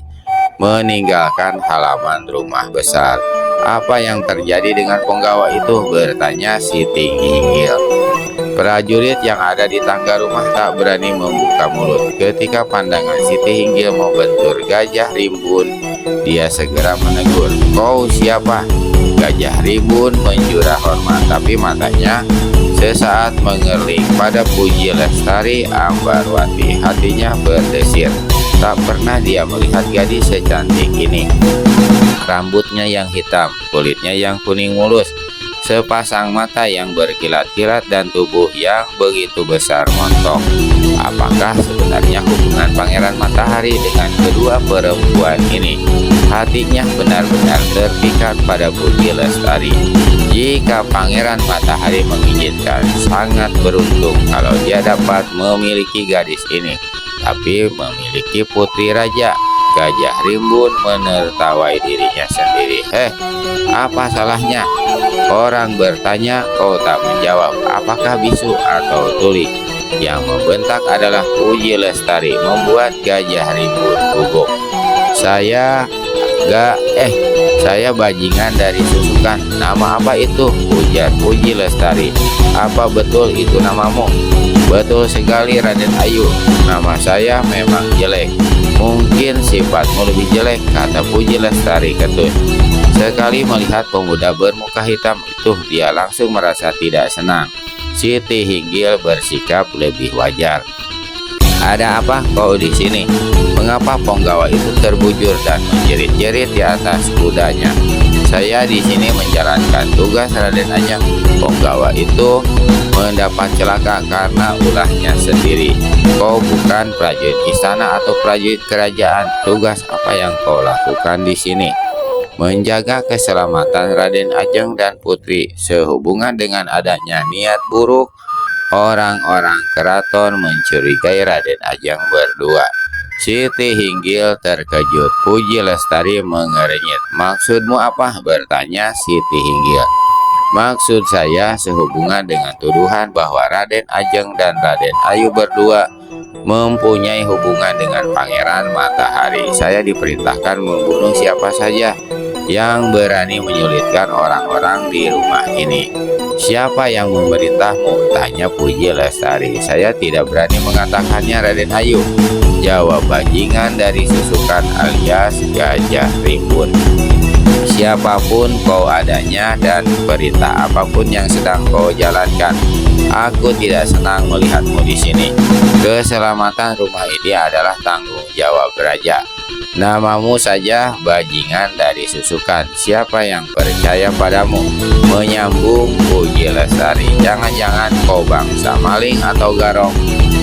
meninggalkan halaman rumah besar. Apa yang terjadi dengan Ponggawa itu? Bertanya Sitihinggil. Prajurit yang ada di tangga rumah tak berani membuka mulut. Ketika pandangan Sitihinggil membentur Gajah Rimbun, dia segera menegur. Kau siapa? Gajah Rimbun menjura hormat, tapi matanya sesaat mengerling pada Puji Lestari Ambarwati. Hatinya berdesir. Tak pernah dia melihat gadis secantik ini. Rambutnya yang hitam, kulitnya yang kuning mulus, sepasang mata yang berkilat-kilat dan tubuh yang begitu besar montok. Apakah sebenarnya hubungan Pangeran Matahari dengan kedua perempuan ini? Hatinya benar-benar terpikat pada Puji Lestari. Jika Pangeran Matahari mengizinkan, sangat beruntung kalau dia dapat memiliki gadis ini. Tapi memiliki putri raja. Gajah Rimbun menertawai dirinya sendiri. Apa salahnya? Orang bertanya, kau tak menjawab. Apakah bisu atau tuli? Yang membentak adalah Puji Lestari, membuat Gajah Rimbun gugup. Saya bajingan dari susukan. Nama apa itu? Ujar Puji Lestari. Apa betul itu namamu? Betul sekali Raden Ayu. Nama saya memang jelek. Mungkin sifatmu lebih jelek, kata Puji Lestari ketus. Sekali melihat pemuda bermuka hitam itu, dia langsung merasa tidak senang. Siti Hinggil bersikap lebih wajar. Ada apa kau di sini? Mengapa Ponggawa itu terbujur dan menjerit-jerit di atas kudanya? Saya di sini menjalankan tugas Raden Ajeng. Ponggawa itu mendapat celaka karena ulahnya sendiri. Kau bukan prajurit istana atau prajurit kerajaan. Tugas apa yang kau lakukan di sini? Menjaga keselamatan Raden Ajeng dan putri. Sehubungan dengan adanya niat buruk, orang-orang keraton mencurigai Raden Ajeng berdua. Siti Hinggil terkejut. Puji Lestari mengerenyit. Maksudmu apa? Bertanya Siti Hinggil. Maksud saya sehubungan dengan tuduhan bahwa Raden Ajeng dan Raden Ayu berdua mempunyai hubungan dengan Pangeran Matahari. Saya diperintahkan membunuh siapa saja yang berani menyulitkan orang-orang di rumah ini. Siapa yang memerintahmu? Tanya Puji Lestari. Saya tidak berani mengatakannya Raden Ayu, jawab bajingan dari susukan alias Gajah Rimbun. Siapapun kau adanya dan perintah apapun yang sedang kau jalankan, aku tidak senang melihatmu di sini. Keselamatan rumah ini adalah tanggung jawab raja. Namamu saja bajingan dari susukan. Siapa yang percaya padamu? Menyambung Puji Lestari. Jangan-jangan kau bangsa maling atau garong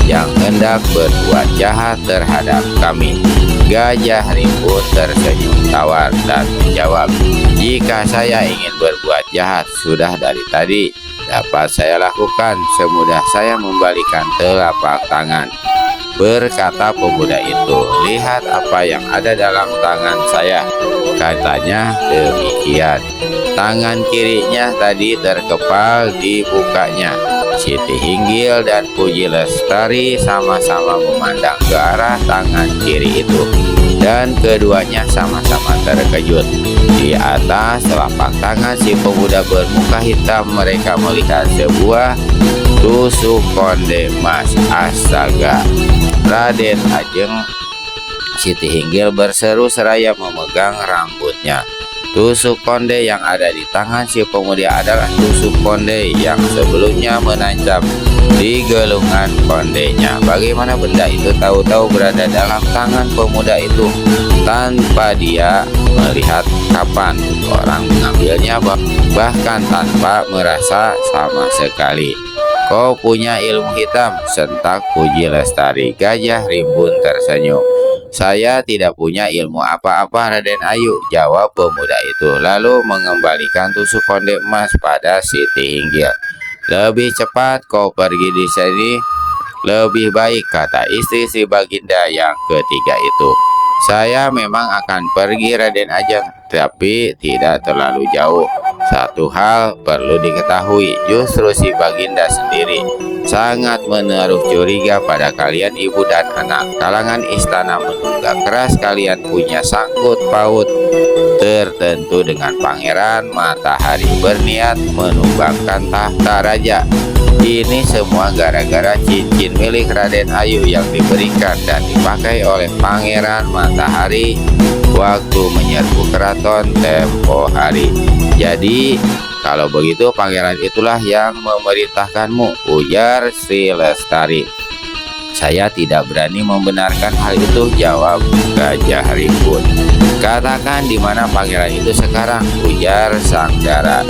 yang hendak berbuat jahat terhadap kami. Gajah Rimbun tersenyum tawar dan menjawab, jika saya ingin berbuat jahat, sudah dari tadi dapat saya lakukan. Semudah saya membalikan telapak tangan. Berkata pemuda itu, lihat apa yang ada dalam tangan saya. Katanya demikian. Tangan kirinya tadi terkepal di bukanya. Siti Hinggil dan Puji Lestari sama-sama memandang ke arah tangan kiri itu, dan keduanya sama-sama terkejut. Di atas telapak tangan si pemuda bermuka hitam, mereka melihat sebuah tusuk konde emas. Astaga! Raden Ajeng! Siti Hinggil berseru seraya memegang rambutnya. Tusuk konde yang ada di tangan si pemuda adalah tusuk konde yang sebelumnya menancap di gelungan kondenya. Bagaimana benda itu tahu-tahu berada dalam tangan pemuda itu tanpa dia melihat kapan orang mengambilnya, bahkan tanpa merasa sama sekali. Kau punya ilmu hitam, sentak Puji Lestari. Gajah Rimbun tersenyum. Saya tidak punya ilmu apa-apa Raden Ayu, jawab pemuda itu, lalu mengembalikan tusuk konde emas pada Siti Hinggil. Lebih cepat kau pergi di sini, lebih baik, kata istri si Baginda yang ketiga itu. Saya memang akan pergi Raden Ajeng, tapi tidak terlalu jauh. Satu hal perlu diketahui, justru si Baginda sendiri sangat menaruh curiga pada kalian ibu dan anak. Kalangan istana menduga keras kalian punya sangkut paut tertentu dengan Pangeran Matahari, berniat menumbangkan tahta raja. Ini semua gara-gara cincin milik Raden Ayu yang diberikan dan dipakai oleh Pangeran Matahari waktu menyerbu keraton tempo hari. Jadi kalau begitu pangeran itulah yang memerintahkanmu, ujar Sri Lestari. Saya tidak berani membenarkan hal itu, jawab Gajah Rimbun. Katakan di mana pangeran itu sekarang, ujar Sang Dara.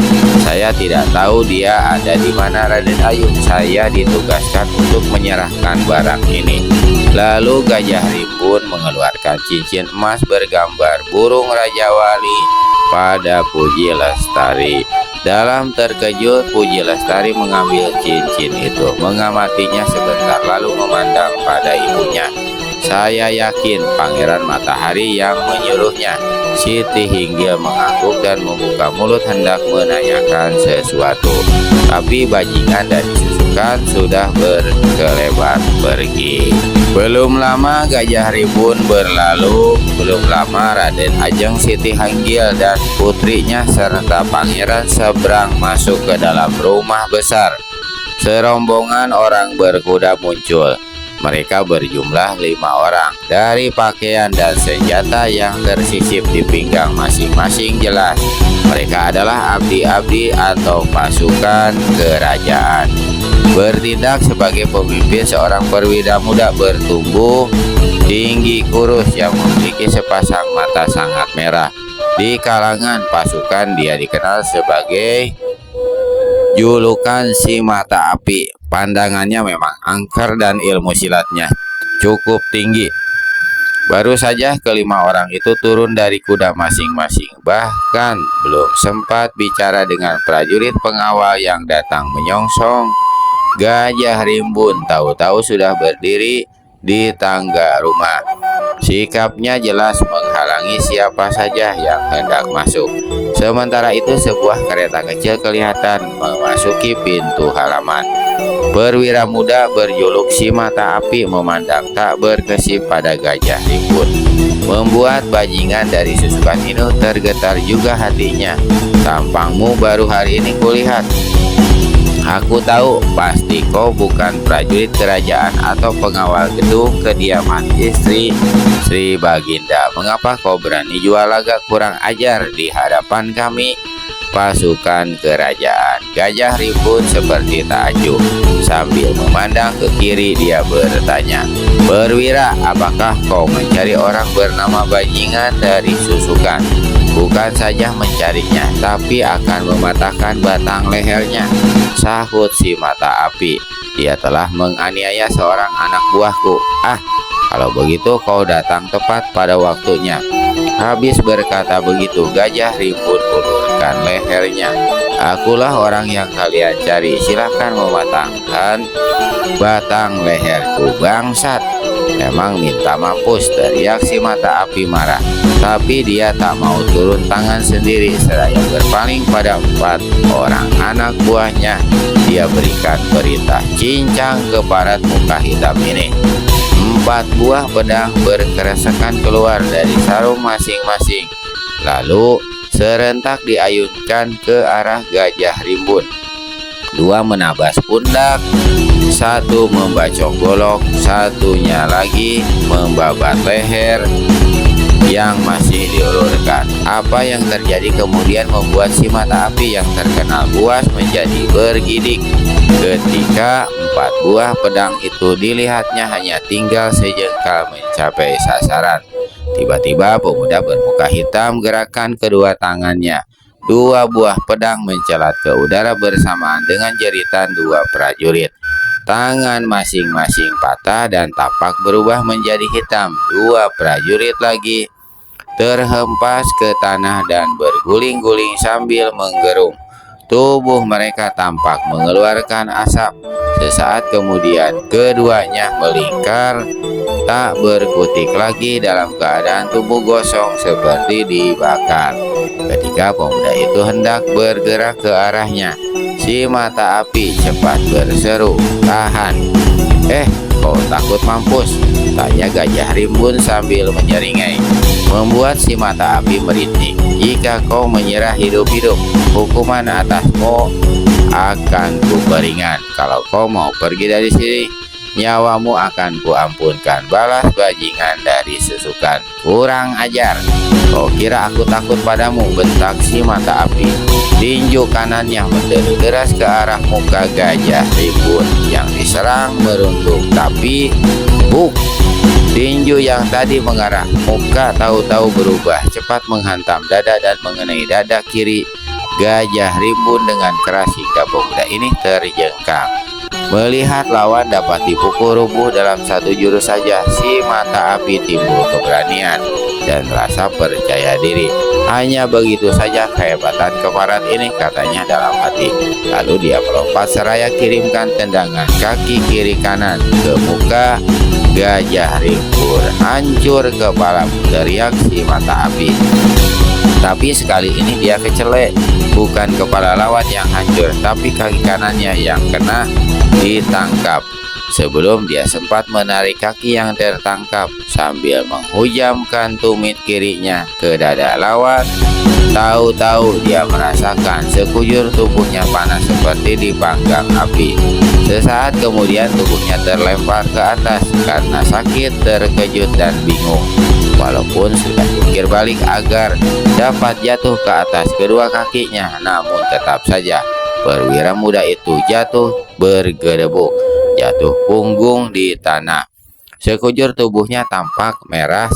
Saya tidak tahu dia ada di mana Raden Ayu. Saya ditugaskan untuk menyerahkan barang ini. Lalu Gajah Rimbun mengeluarkan cincin emas bergambar burung Raja Wali pada Puji Lestari. Dalam terkejut, Puji Lestari mengambil cincin itu, mengamatinya sebentar lalu memandang pada ibunya. Saya yakin Pangeran Matahari yang menyuruhnya. Siti Hinggil mengangguk dan membuka mulut hendak menanyakan sesuatu, tapi bajingan dari susu pasukan sudah berkelebat pergi. Belum lama Gajah Rimbun berlalu. Belum lama Raden Ajeng, Siti Hanggil dan putrinya serta pangeran seberang masuk ke dalam rumah besar. Serombongan orang berkuda muncul. Mereka berjumlah 5 orang. Dari pakaian dan senjata yang tersisip di pinggang masing-masing jelas mereka adalah abdi-abdi atau pasukan kerajaan. Bertindak sebagai pemimpin seorang perwira muda bertubuh tinggi kurus yang memiliki sepasang mata sangat merah. Di kalangan pasukan dia dikenal sebagai julukan si mata api. Pandangannya memang angker dan ilmu silatnya cukup tinggi. Baru saja kelima orang itu turun dari kuda masing-masing. Bahkan belum sempat bicara dengan prajurit pengawal yang datang menyongsong, Gajah Rimbun tahu-tahu sudah berdiri di tangga rumah. Sikapnya jelas menghalangi siapa saja yang hendak masuk. Sementara itu sebuah kereta kecil kelihatan memasuki pintu halaman. Perwira muda berjuluk si mata api memandang tak berkesip pada Gajah Rimbun, membuat bajingan dari susukan itu tergetar juga hatinya. Tampangmu baru hari ini kulihat. Aku tahu pasti kau bukan prajurit kerajaan atau pengawal gedung kediaman istri Sri Baginda. Mengapa kau berani jual lagak kurang ajar di hadapan kami, pasukan kerajaan? Gajah Rimbun seperti takjub. Sambil memandang ke kiri dia bertanya, "Perwira, apakah kau mencari orang bernama bajingan dari susukan?" "Bukan saja mencarinya, tapi akan mematahkan batang lehernya," sahut si mata api. "Dia telah menganiaya seorang anak buahku." "Ah, kalau begitu kau datang tepat pada waktunya." Habis berkata begitu, Gajah Rimbun ulurkan lehernya. "Akulah orang yang kalian cari. Silahkan mematangkan batang leherku, bangsat." "Emang minta mampus," teriak si mata api marah. Tapi dia tak mau turun tangan sendiri. Seraya berpaling pada 4 orang anak buahnya, dia berikan perintah, "Cincang ke parat muka hitam ini." 4 buah pedang berkeresakan keluar dari sarung masing-masing, lalu serentak diayunkan ke arah Gajah Rimbun. 2 menabas pundak, 1 membacok golok, satunya lagi membabat leher yang masih diulurkan. Apa yang terjadi kemudian membuat si mata api yang terkenal buas menjadi bergidik. Ketika 4 buah pedang itu dilihatnya hanya tinggal sejengkal mencapai sasaran, tiba-tiba pemuda bermuka hitam gerakan kedua tangannya. 2 buah pedang mencelat ke udara bersamaan dengan jeritan 2 prajurit. Tangan masing-masing patah dan tapak berubah menjadi hitam. 2 prajurit lagi terhempas ke tanah dan berguling-guling sambil menggerung. Tubuh mereka tampak mengeluarkan asap. Sesaat kemudian keduanya melingkar, tak berkutik lagi dalam keadaan tubuh gosong seperti dibakar. Ketika pemuda itu hendak bergerak ke arahnya, si mata api cepat berseru, "Tahan!" Kau takut mampus?" tanya Gajah Rimbun sambil menyeringai, membuat si mata api merintih. "Jika kau menyerah hidup-hidup, hukuman atasmu akan kuperingan. Kalau kau mau pergi dari sini, nyawamu akan kuampunkan." "Balas bajingan dari susukan, kurang ajar. Kau kira aku takut padamu?" bentak si mata api. Tinju kanannya menderu deras ke arah muka Gajah Rimbun yang diserang meruntuh. Tapi tinju yang tadi mengarah muka tahu-tahu berubah cepat menghantam dada dan mengenai dada kiri Gajah Rimbun dengan keras hingga pemuda ini terjengkang. Melihat lawan dapat dipukul rubuh dalam 1 jurus saja, si mata api timbul keberanian dan rasa percaya diri. "Hanya begitu saja kehebatan keparat ini," katanya dalam hati. Lalu dia melompat seraya kirimkan tendangan kaki kiri kanan ke muka Gajah Rimbun. "Hancur kepalamu!" teriak si mata api. Tapi sekali ini dia kecelek, bukan kepala lawan yang hancur, tapi kaki kanannya yang kena ditangkap. Sebelum dia sempat menarik kaki yang tertangkap sambil menghujamkan tumit kirinya ke dada lawan, tahu-tahu dia merasakan sekujur tubuhnya panas seperti dipanggang api. Sesaat kemudian tubuhnya terlempar ke atas karena sakit, terkejut, dan bingung. Walaupun sudah jungkir balik agar dapat jatuh ke atas kedua kakinya, namun tetap saja perwira muda itu jatuh bergedebuk, jatuh punggung di tanah. Sekujur tubuhnya tampak merah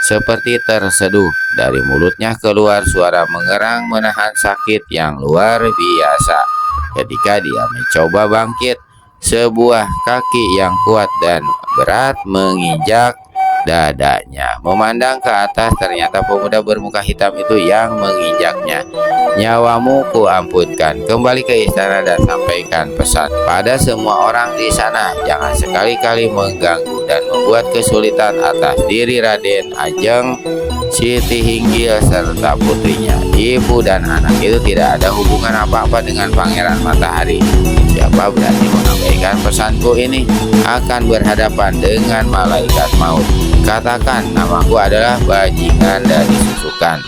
seperti terseduh. Dari mulutnya keluar suara mengerang menahan sakit yang luar biasa. Ketika dia mencoba bangkit, sebuah kaki yang kuat dan berat menginjak dadanya. Memandang ke atas, ternyata pemuda bermuka hitam itu yang menginjaknya. "Nyawamu kuampunkan, kembali ke istana dan sampaikan pesan pada semua orang di sana. Jangan sekali-kali mengganggu dan membuat kesulitan atas diri Raden Ajeng, Siti Hinggil, serta putrinya. Ibu dan anak itu tidak ada hubungan apa-apa dengan Pangeran Matahari. Siapa berani mengabaikan pesanku ini akan berhadapan dengan malaikat maut. Katakan namaku adalah bajingan dari susukan."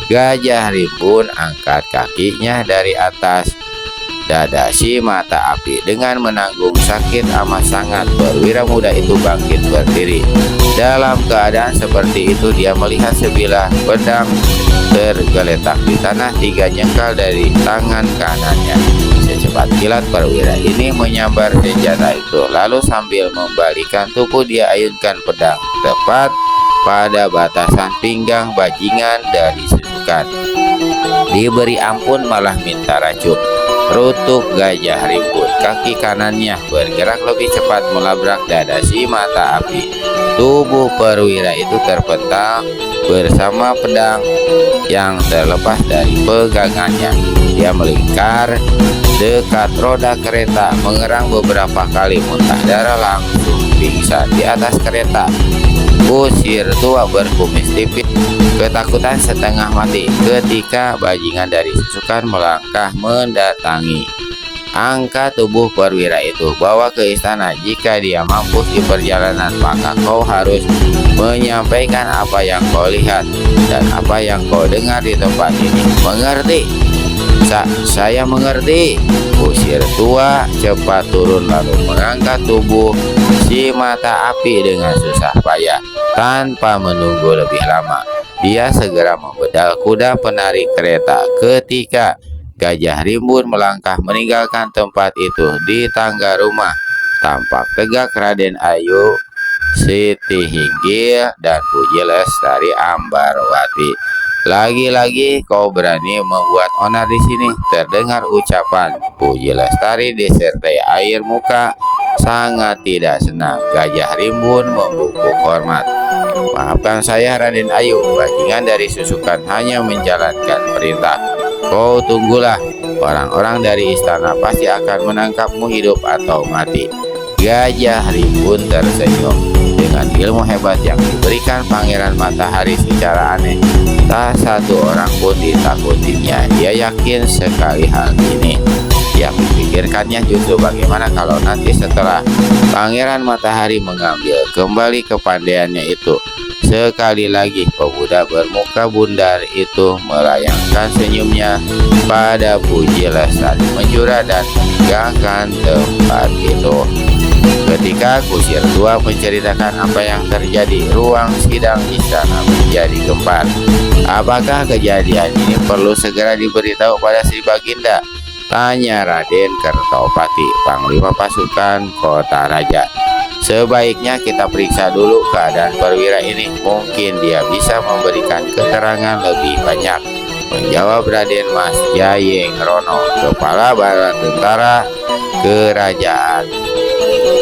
Gajah Rimbun angkat kakinya dari atas dada si mata api. Dengan menanggung sakit amat sangat, perwira muda itu bangkit berdiri. Dalam keadaan seperti itu, dia melihat sebilah pedang tergeletak di tanah 3 jengkal dari tangan kanannya. Secepat kilat perwira ini menyambar senjata itu, lalu sambil membalikan tubuh dia ayunkan pedang tepat pada batasan pinggang bajingan dari susukan. Diberi ampun malah minta racun. Rutuk Gajah Rimbun, kaki kanannya bergerak lebih cepat melabrak dada si mata api. Tubuh perwira itu terpental bersama pedang yang terlepas dari pegangannya. Dia melingkar dekat roda kereta, mengerang beberapa kali, muntah darah, langsung pingsan di atas kereta. Kusir tua berkumis tipis ketakutan setengah mati ketika bajingan dari susukan melangkah mendatangi. "Angkat tubuh perwira itu, bawa ke istana. Jika dia mampus di perjalanan, maka kau harus menyampaikan apa yang kau lihat dan apa yang kau dengar di tempat ini. Mengerti?" Saya mengerti." Kusir tua cepat turun lalu mengangkat tubuh si mata api dengan susah payah. Tanpa menunggu lebih lama, dia segera membedal kuda penarik kereta. Ketika Gajah Rimbun melangkah meninggalkan tempat itu, di tangga rumah tampak tegak Raden Ayu, Siti Hinggil, dan Puji Lestari Ambarwati. "Lagi-lagi kau berani membuat onar di sini," terdengar ucapan Puji Lestari disertai air muka sangat tidak senang. Gajah Rimbun membungkuk hormat. "Maafkan saya Raden Ayu, bajingan dari susukan hanya menjalankan perintah. Kau tunggulah, orang-orang dari istana pasti akan menangkapmu hidup atau mati." Gajah Rimbun tersenyum. Dengan ilmu hebat yang diberikan Pangeran Matahari secara aneh, tak satu orang pun ditakutinya. Dia yakin sekali hal ini. Yang dipikirkannya justru bagaimana kalau nanti setelah Pangeran Matahari mengambil kembali kepandaiannya itu. Sekali lagi pemuda bermuka bundar itu melayangkan senyumnya pada Puji Lestari, menjura dan meninggalkan tempat itu. Ketika kusir tua menceritakan apa yang terjadi, ruang sidang istana menjadi gempar. "Apakah kejadian ini perlu segera diberitahu pada Sri Baginda?" tanya Raden Kertopati, panglima pasukan kota raja. "Sebaiknya kita periksa dulu keadaan perwira ini. Mungkin dia bisa memberikan keterangan lebih banyak," menjawab Raden Mas Jayeng Rono, kepala bala tentara kerajaan.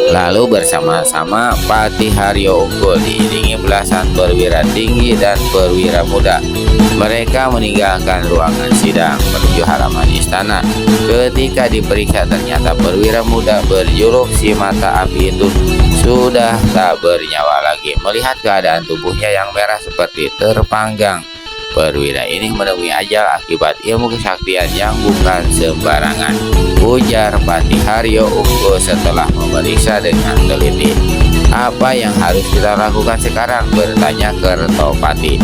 Lalu bersama-sama Patih Haryo Unggul diiringi belasan perwira tinggi dan perwira muda. Mereka meninggalkan ruangan sidang menuju halaman istana. Ketika diperiksa, ternyata perwira muda berjuluk si mata api itu sudah tak bernyawa lagi. Melihat keadaan tubuhnya yang merah seperti terpanggang, perwira ini menemui ajal akibat ilmu kesaktian yang bukan sembarangan, ujar Patih Haryo Unggul setelah memeriksa dengan teliti. Apa yang harus kita lakukan sekarang? Bertanya Kertopati.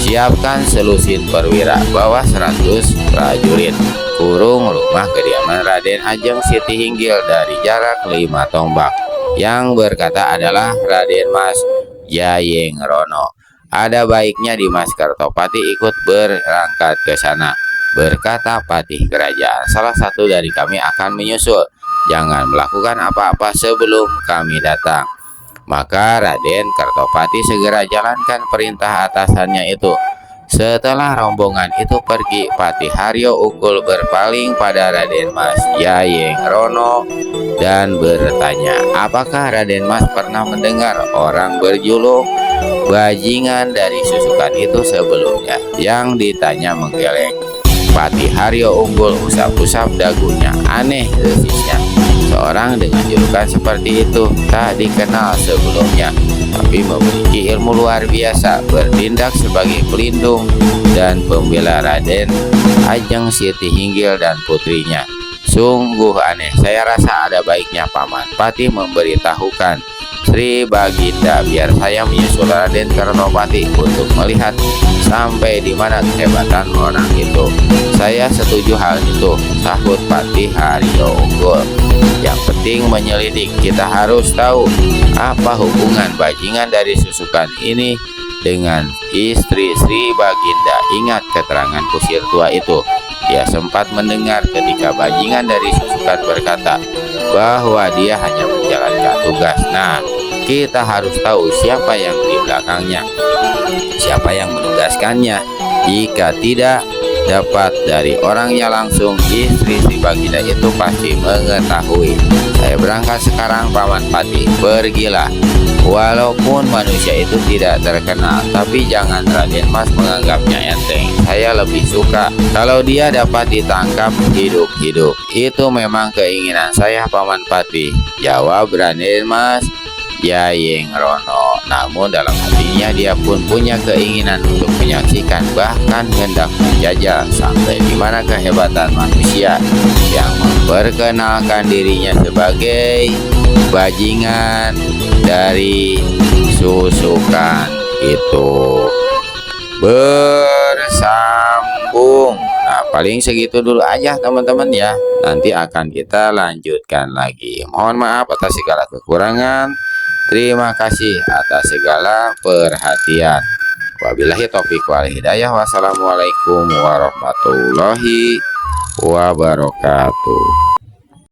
Siapkan selusin perwira, bawa 100 prajurit, kurung rumah kediaman Raden Ajeng Siti Hinggil dari jarak 5 tombak. Yang berkata adalah Raden Mas Jayeng Rono. Ada baiknya Dimas Kertopati ikut berangkat ke sana, berkata patih kerajaan. Salah satu dari kami akan menyusul. Jangan melakukan apa-apa sebelum kami datang. Maka Raden Kertopati segera jalankan perintah atasannya itu. Setelah rombongan itu pergi, Patih Haryo Unggul berpaling pada Raden Mas Jayeng Rono dan bertanya, apakah Raden Mas pernah mendengar orang berjuluk bajingan dari susukan itu sebelumnya? Yang ditanya menggeleng. Patih Haryo Unggul usap-usap dagunya. Aneh desisnya. Seorang dengan julukan seperti itu tak dikenal sebelumnya, tapi memiliki ilmu luar biasa, bertindak sebagai pelindung dan pembela Raden Ajeng Siti Hinggil dan putrinya. Sungguh aneh. Saya rasa ada baiknya Paman Patih memberitahukan Sri Baginda biar saya menyusul Raden Kertopati untuk melihat sampai di mana kehebatan orang itu. Saya setuju hal itu, sahut Patih Haryo Unggul. Yang penting menyelidik. Kita harus tahu apa hubungan bajingan dari susukan ini dengan istri Sri Baginda. Ingat keterangan kusir tua itu. Dia sempat mendengar ketika bajingan dari susukan berkata bahwa dia hanya menjalankan tugas. Nah, kita harus tahu siapa yang di belakangnya, siapa yang menugaskannya. Jika tidak dapat dari orangnya langsung, istri Sri Baginda itu pasti mengetahui. Saya berangkat sekarang Paman Patih. Pergilah. Walaupun manusia itu tidak terkenal, tapi jangan Raden Mas menganggapnya enteng. Saya lebih suka kalau dia dapat ditangkap hidup-hidup. Itu memang keinginan saya Paman Patih, jawab Raden Mas Jayeng Rono. Namun dalam hatinya dia pun punya keinginan untuk menyaksikan, bahkan hendak menjajal sampai di mana kehebatan manusia yang memperkenalkan dirinya sebagai bajingan dari susukan itu. Bersambung. Nah, paling segitu dulu aja teman-teman ya. Nanti akan kita lanjutkan lagi. Mohon maaf atas segala kekurangan. Terima kasih atas segala perhatian. Wabillahi taufiq wal hidayah. Wassalamualaikum warahmatullahi wabarakatuh.